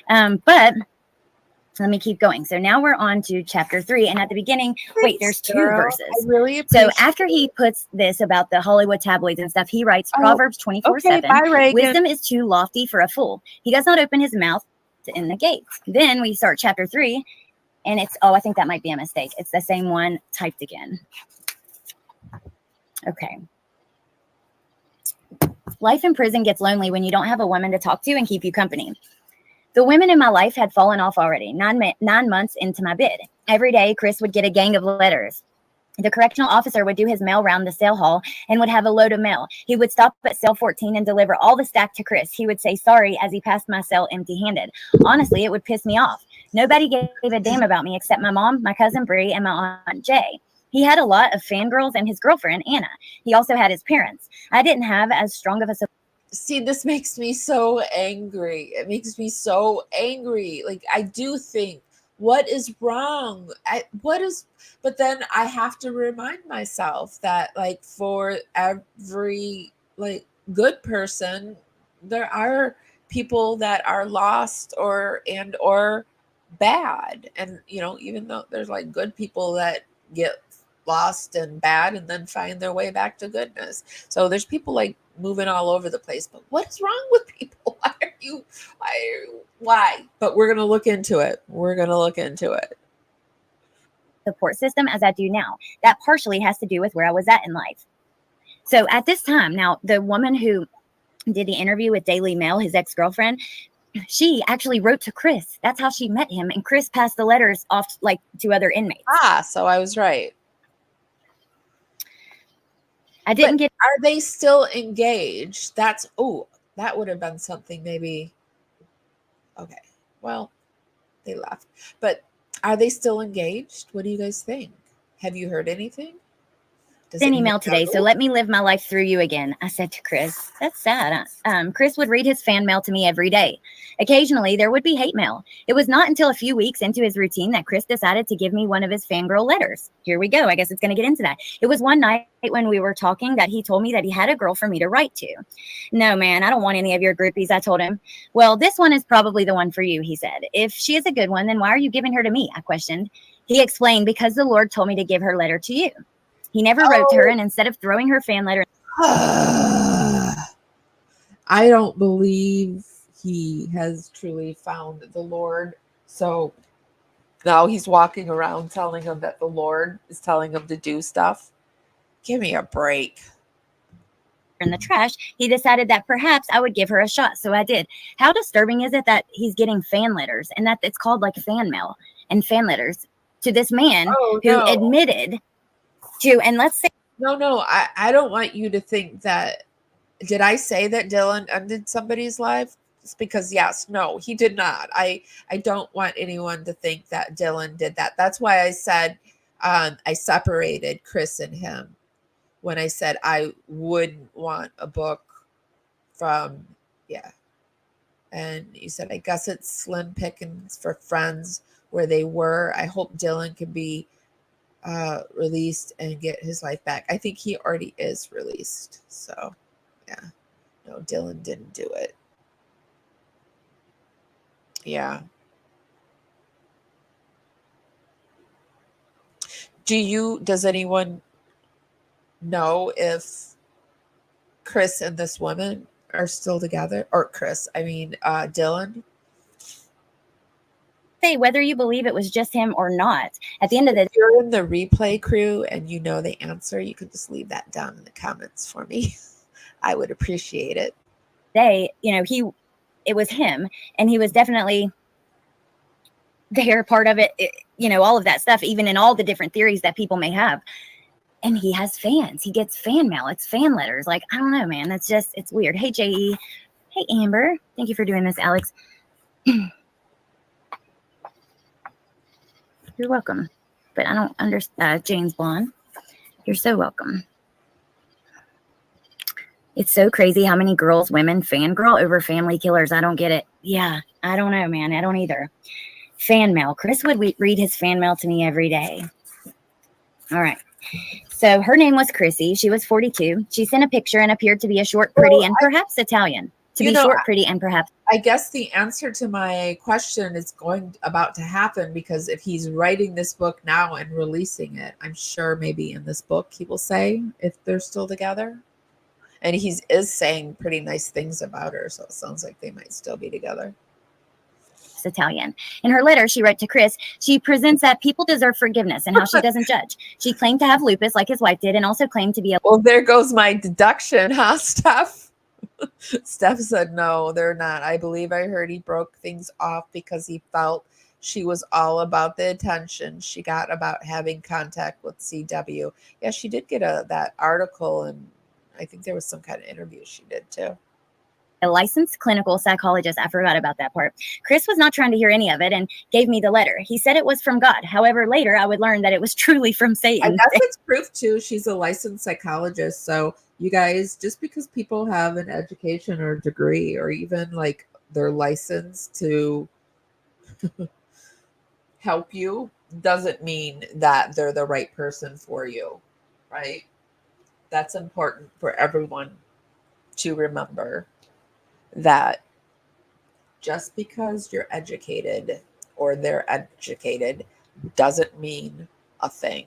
But let me keep going. So now we're on to chapter 3. And at the beginning, wait, there's 2 verses. I really appreciate So after he puts this about the Hollywood tabloids and stuff, he writes Oh, Proverbs 24:7. okay, bye, Reagan. Wisdom is too lofty for a fool. He does not open his mouth in the gates. Then we start chapter 3. And it's, oh, I think that might be a mistake. It's the same one typed again. Okay. Life in prison gets lonely when you don't have a woman to talk to and keep you company. The women in my life had fallen off already, 9 months into my bid. Every day, Chris would get a gang of letters. The correctional officer would do his mail round the cell hall and would have a load of mail. He would stop at cell 14 and deliver all the stack to Chris. He would say sorry as he passed my cell empty-handed. Honestly, it would piss me off. Nobody gave a damn about me except my mom, my cousin Bree, and my aunt Jay. He had a lot of fangirls and his girlfriend, Anna. He also had his parents. I didn't have as strong of a support. See, this makes me so angry. It makes me so angry. Like, I do think, what is wrong? But then I have to remind myself that, like, for every, like, good person, there are people that are lost or bad. And, you know, even though there's, like, good people that get lost and bad and then find their way back to goodness. So there's people like moving all over the place, but what is wrong with people? Why? But we're going to look into it. Support system as I do now. That partially has to do with where I was at in life. So at this time, now the woman who did the interview with Daily Mail, his ex-girlfriend, she actually wrote to Chris. That's how she met him. And Chris passed the letters off like to other inmates. So I was right. I didn't get. Are they still engaged? That would have been something maybe. Okay. Well, they left. But are they still engaged? What do you guys think? Have you heard anything? An email today, so let me live my life through you again, I said to Chris. That's sad. Chris would read his fan mail to me every day. Occasionally, there would be hate mail. It was not until a few weeks into his routine that Chris decided to give me one of his fangirl letters. Here we go. I guess it's going to get into that. It was one night when we were talking that he told me that he had a girl for me to write to. No, man, I don't want any of your groupies, I told him. Well, this one is probably the one for you, he said. If she is a good one, then why are you giving her to me? I questioned. He explained, because the Lord told me to give her letter to you. He never wrote to her, and instead of throwing her fan letter. I don't believe he has truly found the Lord. So now he's walking around telling him that the Lord is telling him to do stuff. Give me a break. In the trash, he decided that perhaps I would give her a shot. So I did. How disturbing is it that he's getting fan letters and that it's called like fan mail and fan letters to this man who admitted to, and let's say no, I don't want you to think that. Did I say that Dylan ended somebody's life? It's because no, he did not. I don't want anyone to think that Dylan did that. That's why I said I separated Chris and him when I said I wouldn't want a book from and you said I guess it's slim pickings for friends where they were. I hope Dylan can be released and get his life back. I think he already is released. So no, Dylan didn't do it. Does anyone know if Chris and this woman are still together? Or Dylan? Say whether you believe it was just him or not. At the end of the day, if you're in the replay crew and you know the answer, you can just leave that down in the comments for me. I would appreciate it. It was him, and he was definitely there, part of it, all of that stuff, even in all the different theories that people may have. And he has fans. He gets fan mail. It's fan letters. Like, I don't know, man. It's weird. Hey, J.E. Hey, Amber. Thank you for doing this, Alex. You're welcome. But I don't understand. James Blonde, you're so welcome. It's so crazy how many women fangirl over family killers. I don't get it. Yeah, I don't know, man. I don't either. Fan mail. Chris would read his fan mail to me every day. All right. So her name was Chrissy. She was 42. She sent a picture and appeared to be a short, pretty, and perhaps Italian. Short, pretty, and perhaps. I guess the answer to my question is about to happen, because if he's writing this book now and releasing it, I'm sure maybe in this book he will say if they're still together. And he is saying pretty nice things about her, so it sounds like they might still be together. Italian. In her letter she wrote to Chris, she presents that people deserve forgiveness and how she doesn't judge. She claimed to have lupus like his wife did, and also claimed to be a... Well, there goes my deduction, huh, Steph? Steph said, no, they're not. I believe I heard he broke things off because he felt she was all about the attention she got about having contact with CW. Yeah, she did get that article, and I think there was some kind of interview she did too. A licensed clinical psychologist. I forgot about that part. Chris was not trying to hear any of it and gave me the letter. He said it was from God. However, later I would learn that it was truly from Satan. I guess it's proof too. She's a licensed psychologist. So you guys, just because people have an education or degree, or even like they're licensed to help you, doesn't mean that they're the right person for you, right? That's important for everyone to remember, that just because you're educated or they're educated doesn't mean a thing.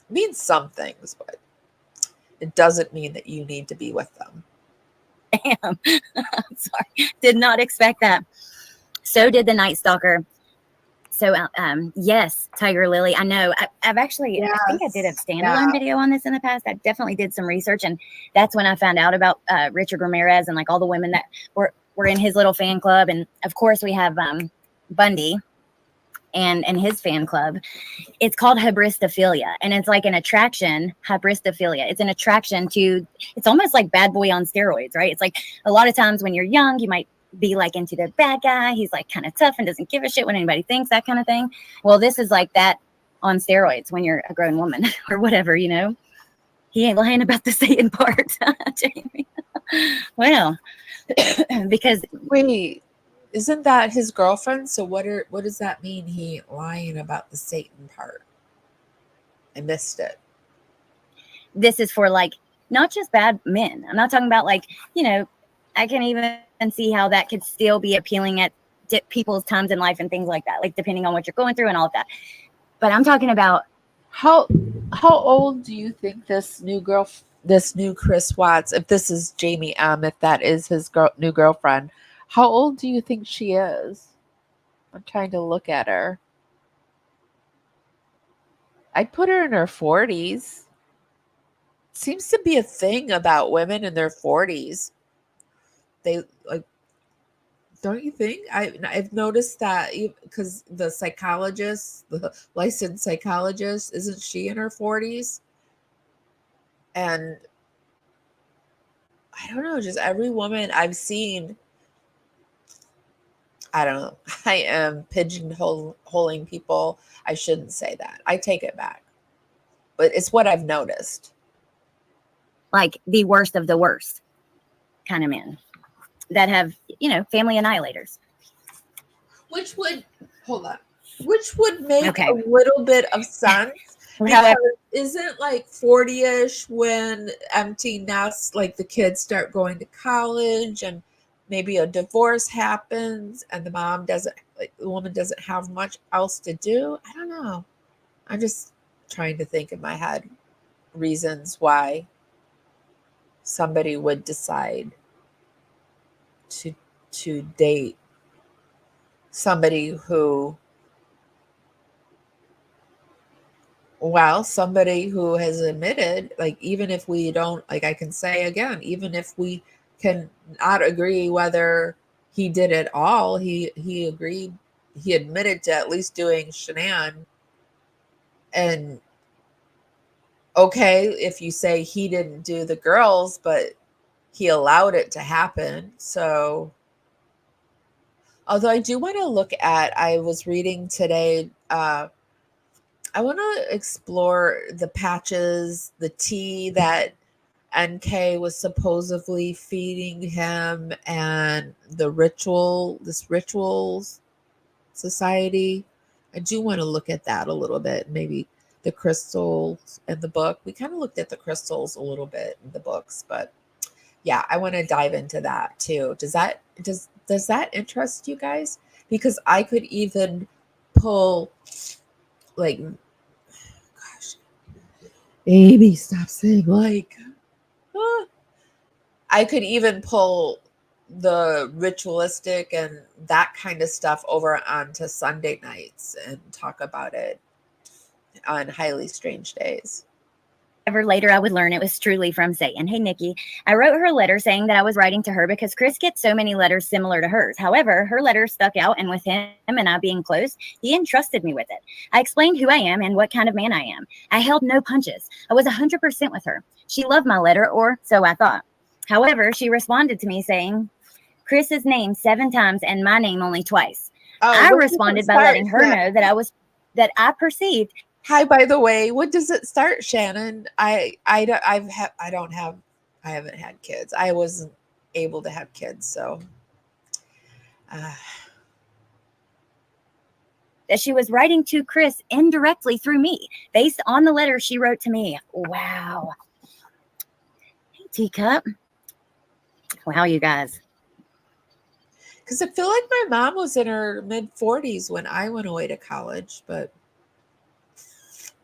It means some things, but it doesn't mean that you need to be with them. Damn. I'm sorry. Did not expect that. So did the Night Stalker. So, yes, Tiger Lily. I know. I've actually, yes. I think I did a standalone video on this in the past. I definitely did some research, and that's when I found out about Richard Ramirez and like all the women that were in his little fan club. And of course, we have Bundy and his fan club. It's called hybristophilia, and it's like an attraction. Hybristophilia. It's an attraction to. It's almost like bad boy on steroids, right? It's like a lot of times when you're young, you might be like into the bad guy. He's like kind of tough and doesn't give a shit what anybody thinks, that kind of thing. Well, this is like that on steroids when you're a grown woman or whatever, you know. He ain't lying about the Satan part, Jamie. Well, because wait, isn't that his girlfriend? So what does that mean? He lying about the Satan part? I missed it. This is for like not just bad men. I'm not talking about like, you know, I can even see how that could still be appealing at people's times in life and things like that, like depending on what you're going through and all of that. But I'm talking about how old do you think this new Chris Watts, if this is Jamie M, if that is his new girlfriend, how old do you think she is? I'm trying to look at her. I'd put her in her 40s. Seems to be a thing about women in their 40s. They like, don't you think? I've noticed that because the licensed psychologist, isn't she in her 40s? And I don't know, just every woman I've seen, I don't know. I am pigeonholing people. I shouldn't say that. I take it back. But it's what I've noticed. Like the worst of the worst kind of men that have, you know, family annihilators. Which would make a little bit of sense. Because isn't like 40-ish when empty nests, like the kids start going to college and maybe a divorce happens and the woman doesn't have much else to do? I don't know. I'm just trying to think in my head reasons why somebody would decide to date somebody who has admitted, like, even if we don't, like, I can say again, even if we can not agree whether he did it all, he admitted to at least doing shenan. And okay, if you say he didn't do the girls, but he allowed it to happen. So, although I do want to look at, I was reading today, I want to explore the patches, the tea that NK was supposedly feeding him, and this rituals society. I do want to look at that a little bit. Maybe the crystals in the book. We kind of looked at the crystals a little bit in the books, but yeah, I want to dive into that too. Does that interest you guys? Because I could even pull, like, gosh, Amy, stop saying like. I could even pull the ritualistic and that kind of stuff over onto Sunday nights and talk about it on highly strange days. Ever later, I would learn it was truly from Satan. Hey, Nikki, I wrote her a letter saying that I was writing to her because Chris gets so many letters similar to hers. However, her letter stuck out, and with him and I being close, he entrusted me with it. I explained who I am and what kind of man I am. I held no punches. I was 100% with her. She loved my letter, or so I thought. However, she responded to me saying Chris's name 7 times and my name only twice. I responded by letting her know that I perceived. Hi, by the way, what does it start, Shannon? I haven't had kids. I wasn't able to have kids, so that she was writing to Chris indirectly through me, based on the letter she wrote to me. Wow. Hey, Teacup. Wow, you guys. because I feel like my mom was in her mid-40s when I went away to college, but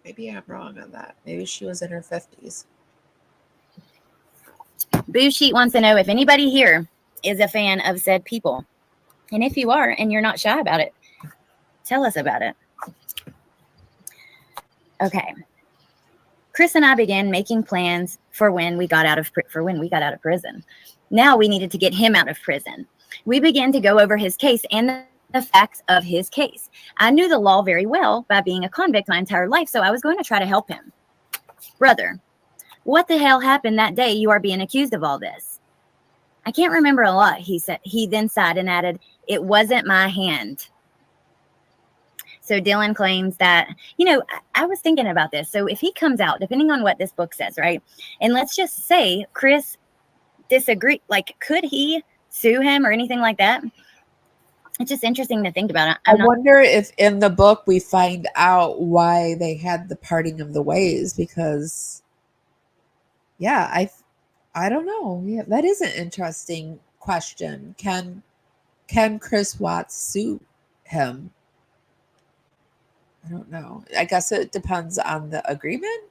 maybe I'm wrong on that. Maybe she was in her 50s. Boo Sheet wants to know if anybody here is a fan of said people. And if you are, and you're not shy about it, tell us about it. Okay. Chris and I began making plans for when we got out of prison. Now we needed to get him out of prison. We began to go over his case and the facts of his case. I knew the law very well by being a convict my entire life, so I was going to try to help him. Brother, what the hell happened that day you are being accused of all this? I can't remember a lot, he said. He then sighed and added, it wasn't my hand. So Dylan claims that, I was thinking about this. So if he comes out, depending on what this book says, right? And let's just say Chris disagreed, like, could he sue him or anything like that? It's just interesting to think about it. I wonder if in the book we find out why they had the parting of the ways, because I don't know. Yeah, that is an interesting question. Can Chris Watts sue him? I don't know. I guess it depends on the agreement.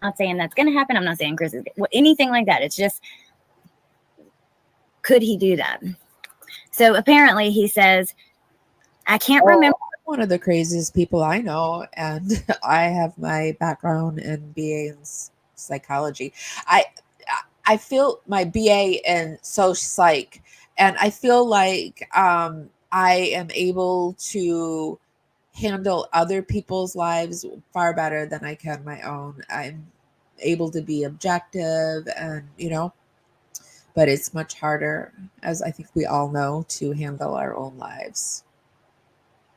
I'm not saying that's going to happen. I'm not saying Chris is anything like that. It's just, could he do that? So apparently he says, I can't remember. One of the craziest people I know, and I have my background in BA in psychology. I feel my BA in social psych, and I feel like I am able to handle other people's lives far better than I can my own. I'm able to be objective and, but it's much harder, as I think we all know, to handle our own lives.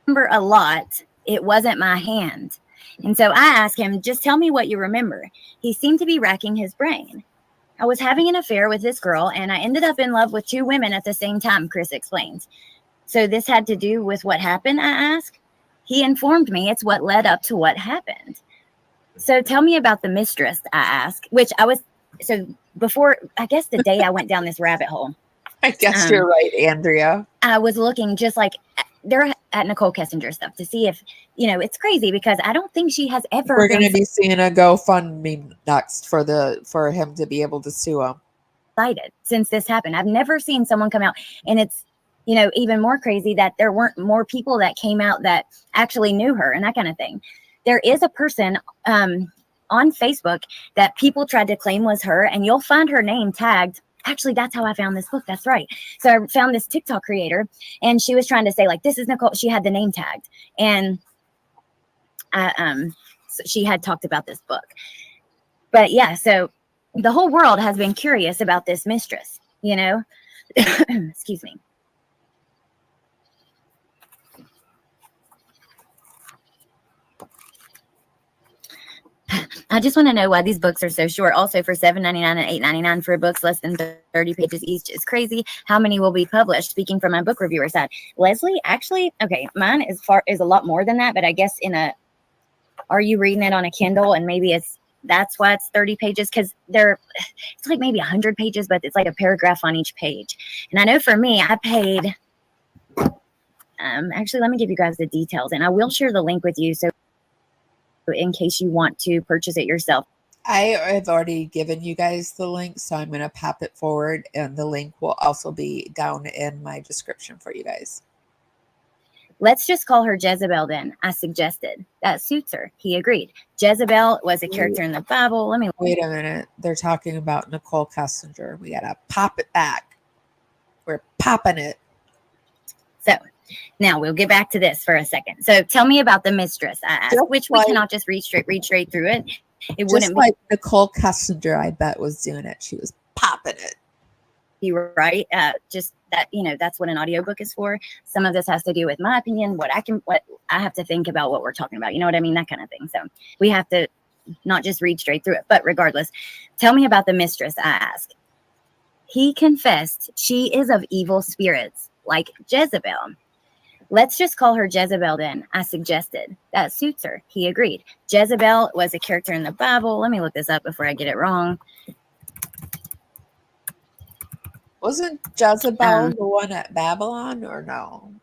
Remember a lot. It wasn't my hand. And so I asked him, just tell me what you remember. He seemed to be racking his brain. I was having an affair with this girl, and I ended up in love with 2 women at the same time, Chris explains. So this had to do with what happened, I asked. He informed me it's what led up to what happened. So tell me about the mistress, I asked, so before, I guess the day I went down this rabbit hole. I guess you're right, Andrea. I was looking just like they're at Nicole Kessinger's stuff to see if, it's crazy because I don't think she has ever. We're going to be seeing a GoFundMe next for him to be able to sue him. Since this happened, I've never seen someone come out, and it's, even more crazy that there weren't more people that came out that actually knew her and that kind of thing. There is a person on Facebook that people tried to claim was her, and you'll find her name tagged. Actually, that's how I found this book. That's right. So I found this TikTok creator, and she was trying to say, like, this is Nicole. She had the name tagged, and so she had talked about this book. But yeah, so the whole world has been curious about this mistress, Excuse me. I just want to know why these books are so short. Also, for $7.99 and $8.99 for books less than 30 pages each is crazy. How many will be published? Speaking from my book reviewer side, Leslie, actually, okay, mine is a lot more than that. But I guess are you reading it on a Kindle? And maybe that's why it's 30 pages, because it's like maybe 100 pages, but it's like a paragraph on each page. And I know for me, I paid. Actually, let me give you guys the details, and I will share the link with you. So in case you want to purchase it yourself. I have already given you guys the link, so I'm going to pop it forward, and the link will also be down in my description for you guys. Let's just call her Jezebel then, I suggested. That suits her. He agreed. Jezebel was a character in the Bible. Wait a minute. They're talking about Nicole Kessinger. We got to pop it back. We're popping it. So now we'll get back to this for a second. So tell me about the mistress, I asked, which we cannot just read straight through it. It wouldn't be like Nicole Kessinger, I bet, was doing it. She was popping it. You're right. Just that, that's what an audiobook is for. Some of this has to do with my opinion, what I have to think about what we're talking about. You know what I mean? That kind of thing. So we have to not just read straight through it. But regardless, tell me about the mistress, I asked. He confessed she is of evil spirits, like Jezebel. Let's just call her Jezebel then, I suggested. That suits her. He agreed. Jezebel was a character in the Bible. Let me look this up before I get it wrong. Wasn't Jezebel the one at Babylon, or no?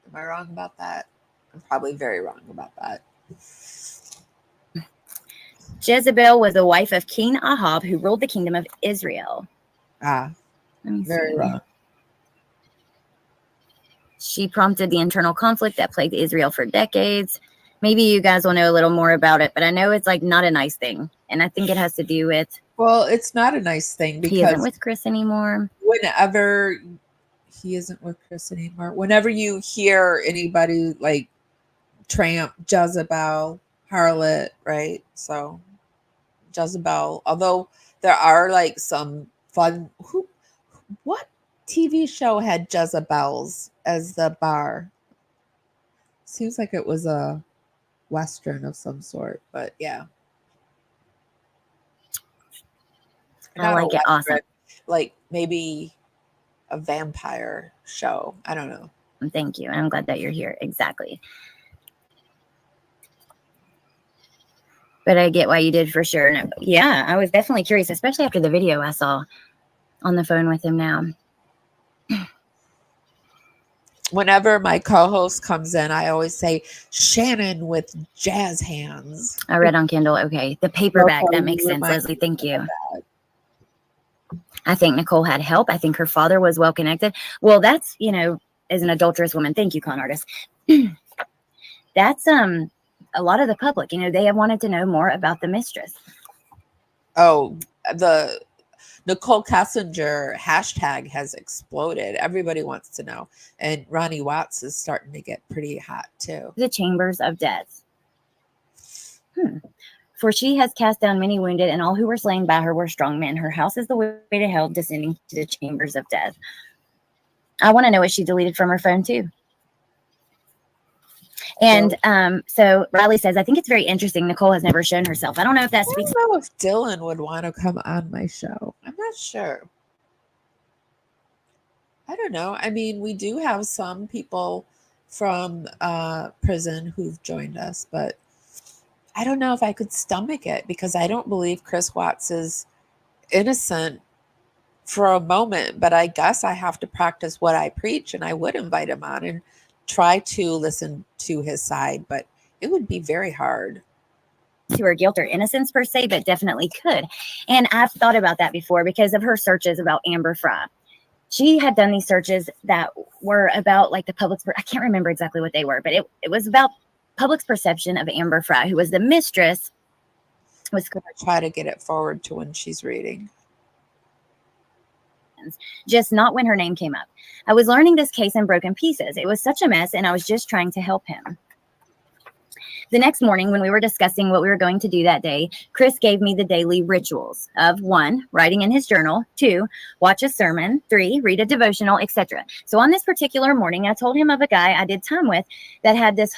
Am I wrong about that? I'm probably very wrong about that. Jezebel was the wife of King Ahab, who ruled the kingdom of Israel. Very wrong. She prompted the internal conflict that plagued Israel for decades. Maybe you guys will know a little more about it, but I know it's like not a nice thing. And I think it has to do with... Well, it's not a nice thing because... He isn't with Chris anymore. He isn't with Chris anymore. Whenever you hear anybody like Tramp, Jezebel, Harlot, right? So Jezebel, although there are like some fun... What TV show had Jezebels as the bar? Seems like it was a Western of some sort, but yeah. I like it. Awesome. Like maybe a vampire show. I don't know. Thank you. I'm glad that you're here. Exactly. But I get why you did for sure. No, yeah, I was definitely curious, especially after the video I saw on the phone with him now. Whenever my co-host comes in, I always say Shannon with jazz hands. I read on Kindle. Okay. The paperback. That makes sense, Leslie. Thank you. I think Nicole had help. I think her father was well connected. Well, that's, as an adulterous woman. Thank you, con artist. That's a lot of the public, they have wanted to know more about the mistress. Oh, the Nicole Kessinger hashtag has exploded. Everybody wants to know. And Ronnie Watts is starting to get pretty hot too. The chambers of death. For she has cast down many wounded, and all who were slain by her were strong men. Her house is the way to hell, descending to the chambers of death. I want to know what she deleted from her phone too. And so Riley says, I think it's very interesting. Nicole has never shown herself. I don't know if that speaks. I don't know if Dylan would want to come on my show. I'm not sure. I don't know. I mean, we do have some people from prison who've joined us, but I don't know if I could stomach it because I don't believe Chris Watts is innocent for a moment, but I guess I have to practice what I preach, and I would invite him on and try to listen to his side, but it would be very hard. To her guilt or innocence per se, but definitely could. And I've thought about that before because of her searches about Amber Fry. She had done these searches that were about like the public's, I can't remember exactly what they were, but it was about public's perception of Amber Fry, who was the mistress. Was going to try to get it forward to when she's reading. Just not when her name came up. I was learning this case in broken pieces. It was such a mess, and I was just trying to help him. The next morning, when we were discussing what we were going to do that day, Chris gave me the daily rituals of 1, writing in his journal, 2, watch a sermon, 3, read a devotional, etc. So on this particular morning, I told him of a guy I did time with that had his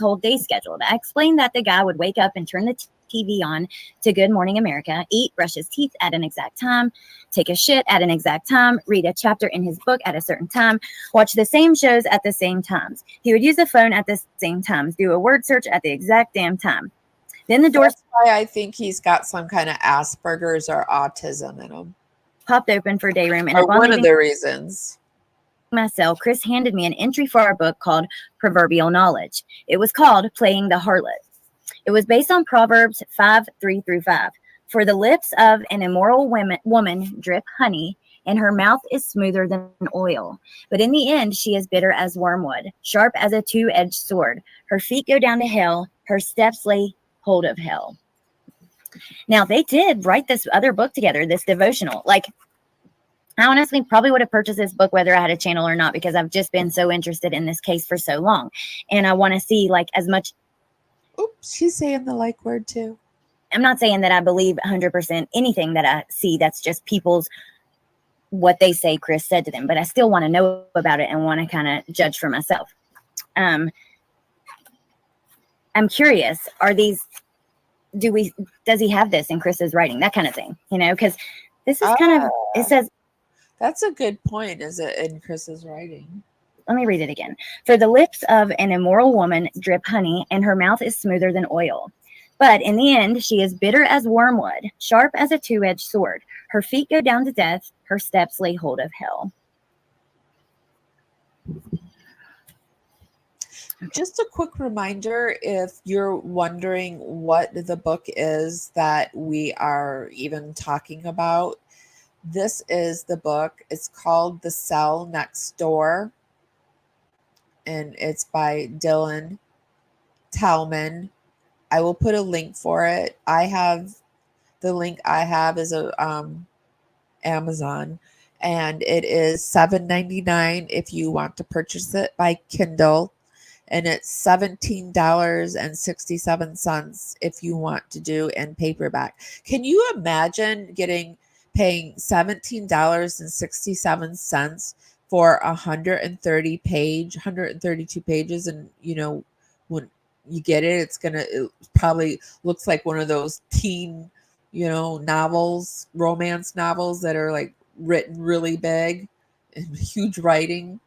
whole day scheduled. I explained that the guy would wake up and turn the TV on to Good Morning America, eat, brush his teeth at an exact time, take a shit at an exact time, read a chapter in his book at a certain time, watch the same shows at the same times. He would use the phone at the same times, do a word search at the exact damn time. Then the doors That's why I think he's got some kind of Asperger's or autism in him. popped open for day room, and Or upon one of leaving the reasons. my cell, Chris handed me an entry for our book called Proverbial Knowledge. It was called Playing the Harlot. It was based on Proverbs 5:3-5. For the lips of an immoral woman drip honey, and her mouth is smoother than oil. But in the end, she is bitter as wormwood, sharp as a two-edged sword. Her feet go down to hell. Her steps lay hold of hell. Now, they did write this other book together, this devotional. Like, I honestly probably would have purchased this book whether I had a channel or not, because I've just been so interested in this case for so long. And I want to see, like, as much. Oops, she's saying the like word too. I'm not saying that I believe 100% anything that I see. That's just people's, what they say Chris said to them. But I still want to know about it and want to kind of judge for myself. I'm curious, does he have this in Chris's writing? That kind of thing, because this is kind of, it says, that's a good point. Is it in Chris's writing? let me read it again. For the lips of an immoral woman drip honey, and her mouth is smoother than oil. But in the end, she is bitter as wormwood, sharp as a two-edged sword. Her feet go down to death. Her steps lay hold of hell. Just a quick reminder, if you're wondering what the book is that we are even talking about, this is the book. It's called The Cell Next Door, and it's by Dylan Tallman. I will put a link for it. The link I have is Amazon, and it is $7.99 if you want to purchase it by Kindle, and it's $17.67 if you want to do in paperback. Can you imagine paying $17.67 for 132 pages, and when you get it, it probably looks like one of those teen, novels, romance novels that are like written really big and huge writing.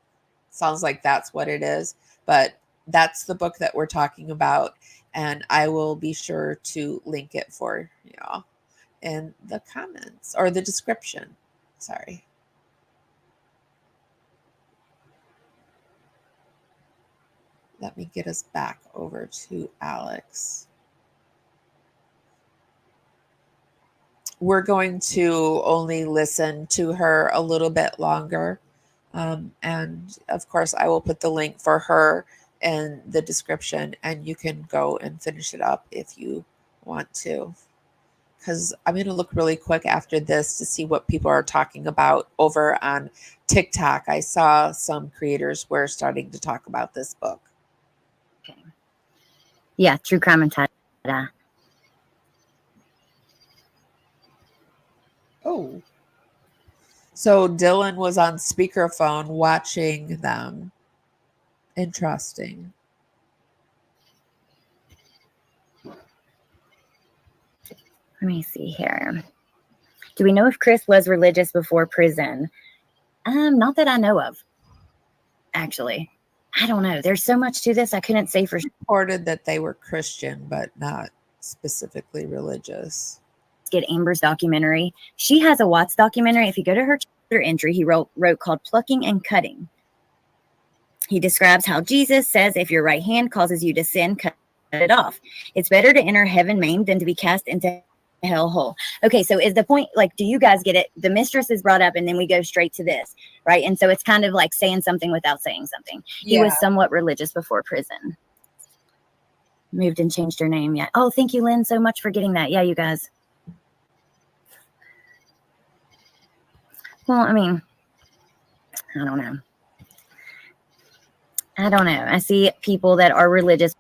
Sounds like that's what it is, but that's the book that we're talking about, and I will be sure to link it for y'all in the comments or the description. Sorry. Let me get us back over to Alex. We're going to only listen to her a little bit longer. And of course, I will put the link for her in the description, and you can go and finish it up if you want to. Because I'm going to look really quick after this to see what people are talking about over on TikTok. I saw some creators were starting to talk about this book. Okay. Yeah, true crime and ta-da. Oh. So Dylan was on speakerphone watching them. Interesting. Let me see here. Do we know if Chris was religious before prison? Not that I know of, actually. I don't know. There's so much to this. I couldn't say for sure. Reported that they were Christian, but not specifically religious. Get Amber's documentary. She has a Watts documentary. If you go to her chapter entry, he wrote called Plucking and Cutting. He describes how Jesus says if your right hand causes you to sin, cut it off. It's better to enter heaven maimed than to be cast into hell whole. Okay, so is the point, like, do you guys get it? The mistress is brought up, and then we go straight to this, right? And so it's kind of like saying something without saying something. He was somewhat religious before prison. Moved and changed her name. Yeah. Oh, thank you, Lynn, so much for getting that. Yeah, you guys. Well, I mean, I don't know. I see people that are religious.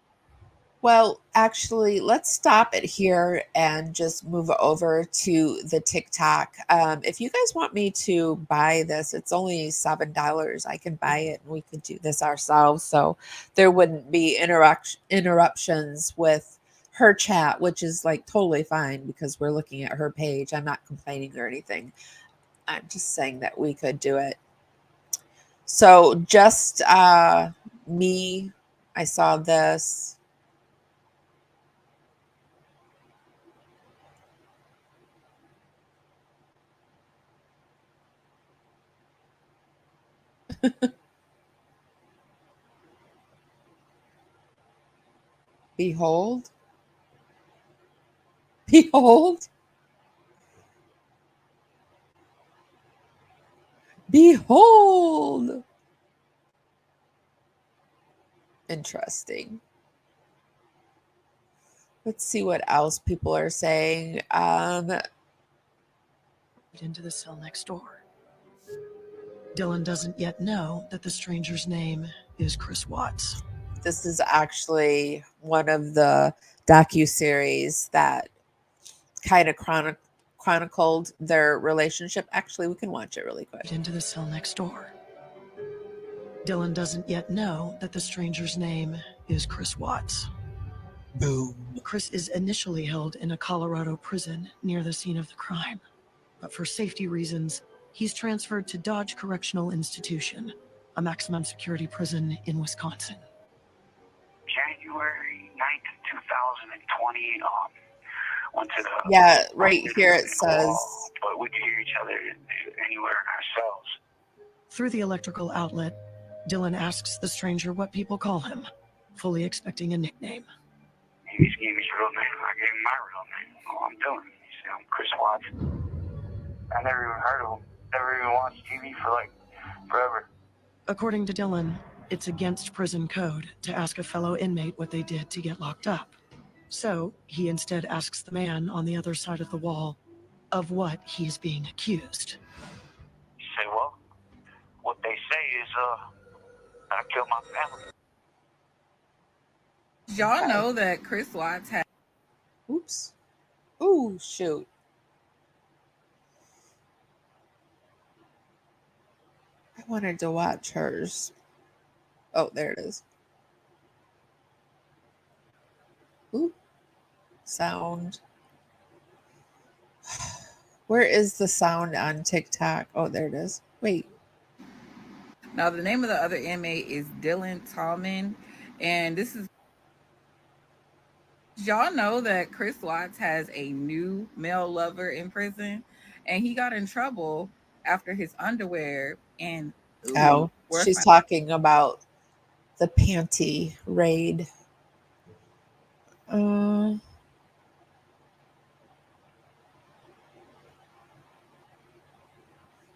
Well, actually, let's stop it here and just move over to the TikTok. If you guys want me to buy this, it's only $7. I can buy it, and we could do this ourselves. So there wouldn't be interruptions with her chat, which is like totally fine because we're looking at her page. I'm not complaining or anything. I'm just saying that we could do it. So just me, I saw this. Behold. Behold. Behold. Interesting. Let's see what else people are saying. Into the cell next door. Dylan doesn't yet know that the stranger's name is Chris Watts. This is actually one of the docu-series that kind of chronicled their relationship. Actually, we can watch it really quick. Into the cell next door. Dylan doesn't yet know that the stranger's name is Chris Watts. Boom. Chris is initially held in a Colorado prison near the scene of the crime, but for safety reasons, he's transferred to Dodge Correctional Institution, a maximum security prison in Wisconsin. January 9th, 2020, went to the... Yeah, right here it says... But we could hear each other anywhere in our cells. Through the electrical outlet, Dylan asks the stranger what people call him, fully expecting a nickname. He just gave me his real name. I gave him my real name. Oh, I'm Dylan. He said, I'm Chris Watts. I never even heard of him. Never even watched TV for like forever. According to Dylan, it's against prison code to ask a fellow inmate what they did to get locked up. So he instead asks the man on the other side of the wall of what he is being accused. He said, well, what they say is, I killed my family. Y'all know that Chris Watts had... Oops. Ooh, shoot. I wanted to watch hers. Oh, there it is. Ooh. Sound. Where is the sound on TikTok? Oh, there it is. Wait. Now, the name of the other inmate is Dylan Tallman, and this is... Y'all know that Chris Watts has a new male lover in prison, and he got in trouble after his underwear and... Ooh, she's talking about the panty raid.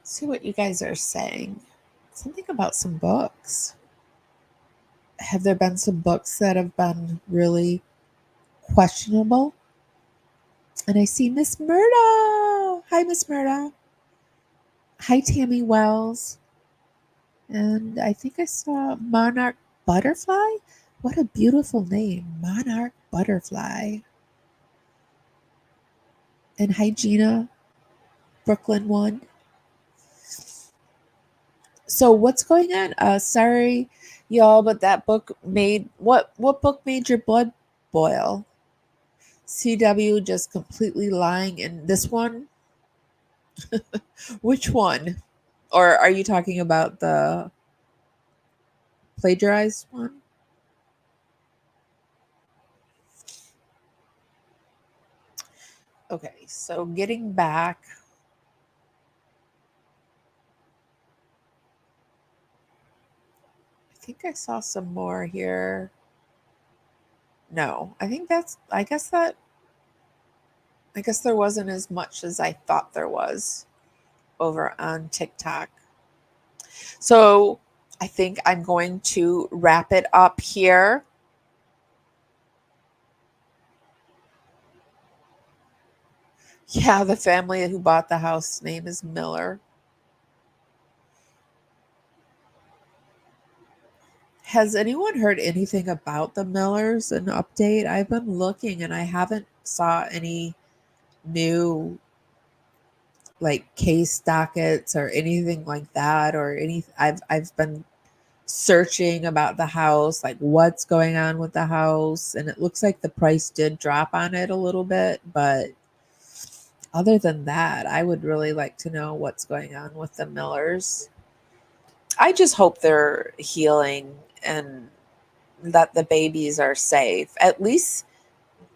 See what you guys are saying. Something about some books. Have there been some books that have been really questionable? And I see Miss Murda. Hi, Miss Murda. Hi, Tammy Wells. And I think I saw Monarch Butterfly. What a beautiful name, Monarch Butterfly. And hi, Gina, Brooklyn One. So what's going on? Sorry, y'all, but that book made what book made your blood boil? CW just completely lying in this one. Which one? Or are you talking about the plagiarized one? Okay, so getting back. I think I saw some more here. No, I guess there wasn't as much as I thought there was over on TikTok. So I think I'm going to wrap it up here. Yeah, the family who bought the house name is Miller. Has anyone heard anything about the Millers? An update? I've been looking and I haven't saw any new like case dockets or anything like that or any I've been searching about the house, like what's going on with the house. And it looks like the price did drop on it a little bit. But other than that, I would really like to know what's going on with the Millers. I just hope they're healing and that the babies are safe. At least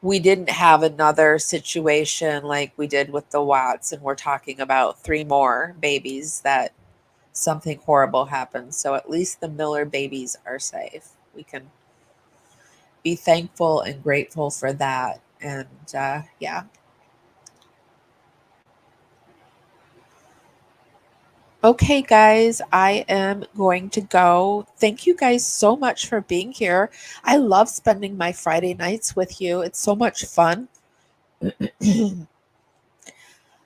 we didn't have another situation like we did with the Watts, and we're talking about 3 more babies that something horrible happened. So at least the Miller babies are safe. We can be thankful and grateful for that. And yeah. Okay, guys, I am going to go. Thank you guys so much for being here. I love spending my Friday nights with you. It's so much fun.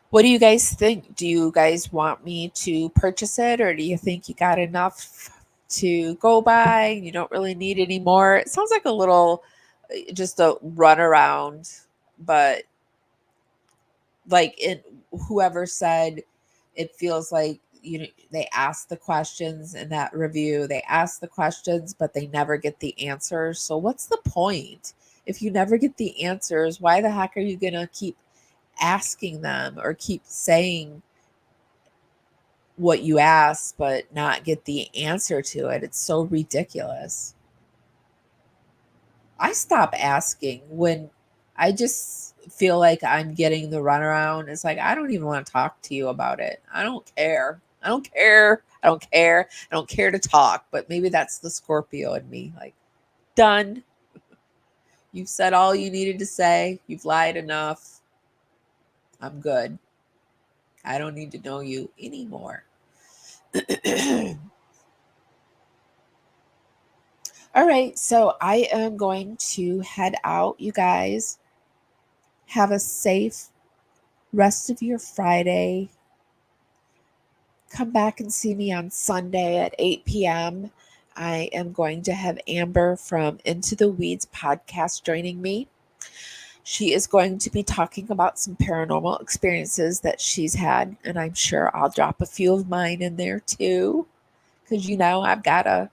What do you guys think? Do you guys want me to purchase it, or do you think you got enough to go by? You don't really need any more. It sounds like a little just a run around, but like whoever said it feels like, you know, they ask the questions in that review. They ask the questions, but they never get the answers. So what's the point? If you never get the answers, why the heck are you going to keep asking them or keep saying what you asked but not get the answer to it? It's so ridiculous. I stop asking when I just feel like I'm getting the runaround. It's like, I don't even want to talk to you about it. I don't care. I don't care. I don't care. I don't care to talk. But maybe that's the Scorpio in me. Like, done. You've said all you needed to say. You've lied enough. I'm good. I don't need to know you anymore. All right, so I am going to head out, you guys. Have a safe rest of your Friday. Come back and see me on Sunday at 8 p.m. I am going to have Amber from Into the Weeds podcast joining me. She is going to be talking about some paranormal experiences that she's had, and I'm sure I'll drop a few of mine in there too, because, you know, I've got to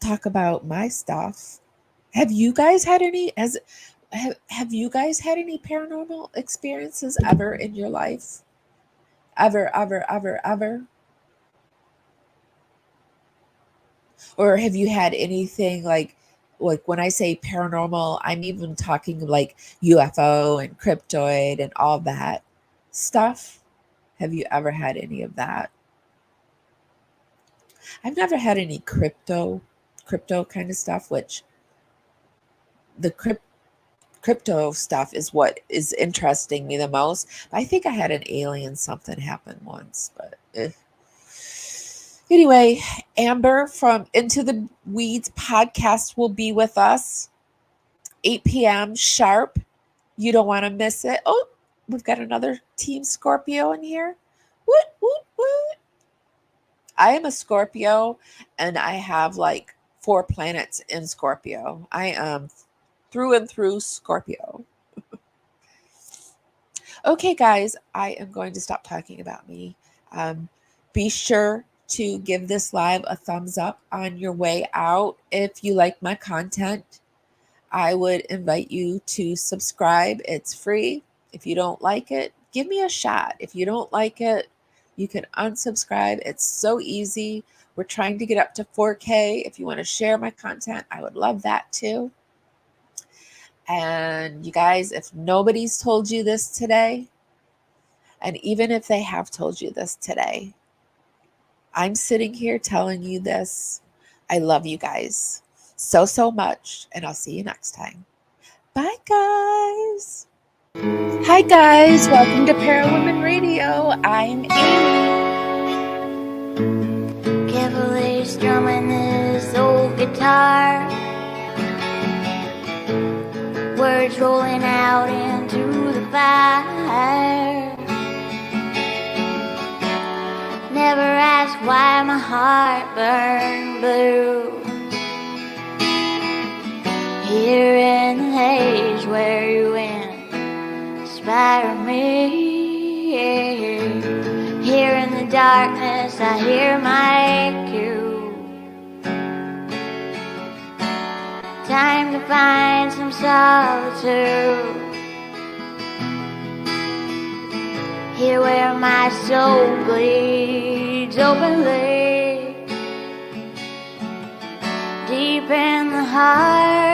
talk about my stuff. Have you guys had any have you guys had any paranormal experiences ever in your life? Ever? Or have you had anything like when I say paranormal, I'm even talking like UFO and cryptoid and all that stuff? Have you ever had any of that? I've never had any crypto kind of stuff, which the crypto stuff is what is interesting me the most. I think I had an alien something happen once, but anyway, Amber from Into the Weeds podcast will be with us 8 p.m. sharp. You don't want to miss it. Oh, we've got another Team Scorpio in here. Woot, woot, woot. I am a Scorpio, and I have like 4 planets in Scorpio. I am through and through Scorpio. Okay, guys, I am going to stop talking about me. Be sure to give this live a thumbs up on your way out. If you like my content, I would invite you to subscribe. It's free. If you don't like it, give me a shot. If you don't like it, you can unsubscribe. It's so easy. We're trying to get up to 4K. If you want to share my content, I would love that too. And you guys, if nobody's told you this today, and even if they have told you this today, I'm sitting here telling you this. I love you guys so much, and I'll see you next time. Bye, guys. Hi, guys. Welcome to Parawomenradio. I'm Amy. Carefully strumming this old guitar, words rolling out into the fire. Never ask why my heart burned blue. Here in the haze where you inspire me. Here in the darkness I hear my cue. Time to find some solitude. Here where my soul bleeds openly, deep in the heart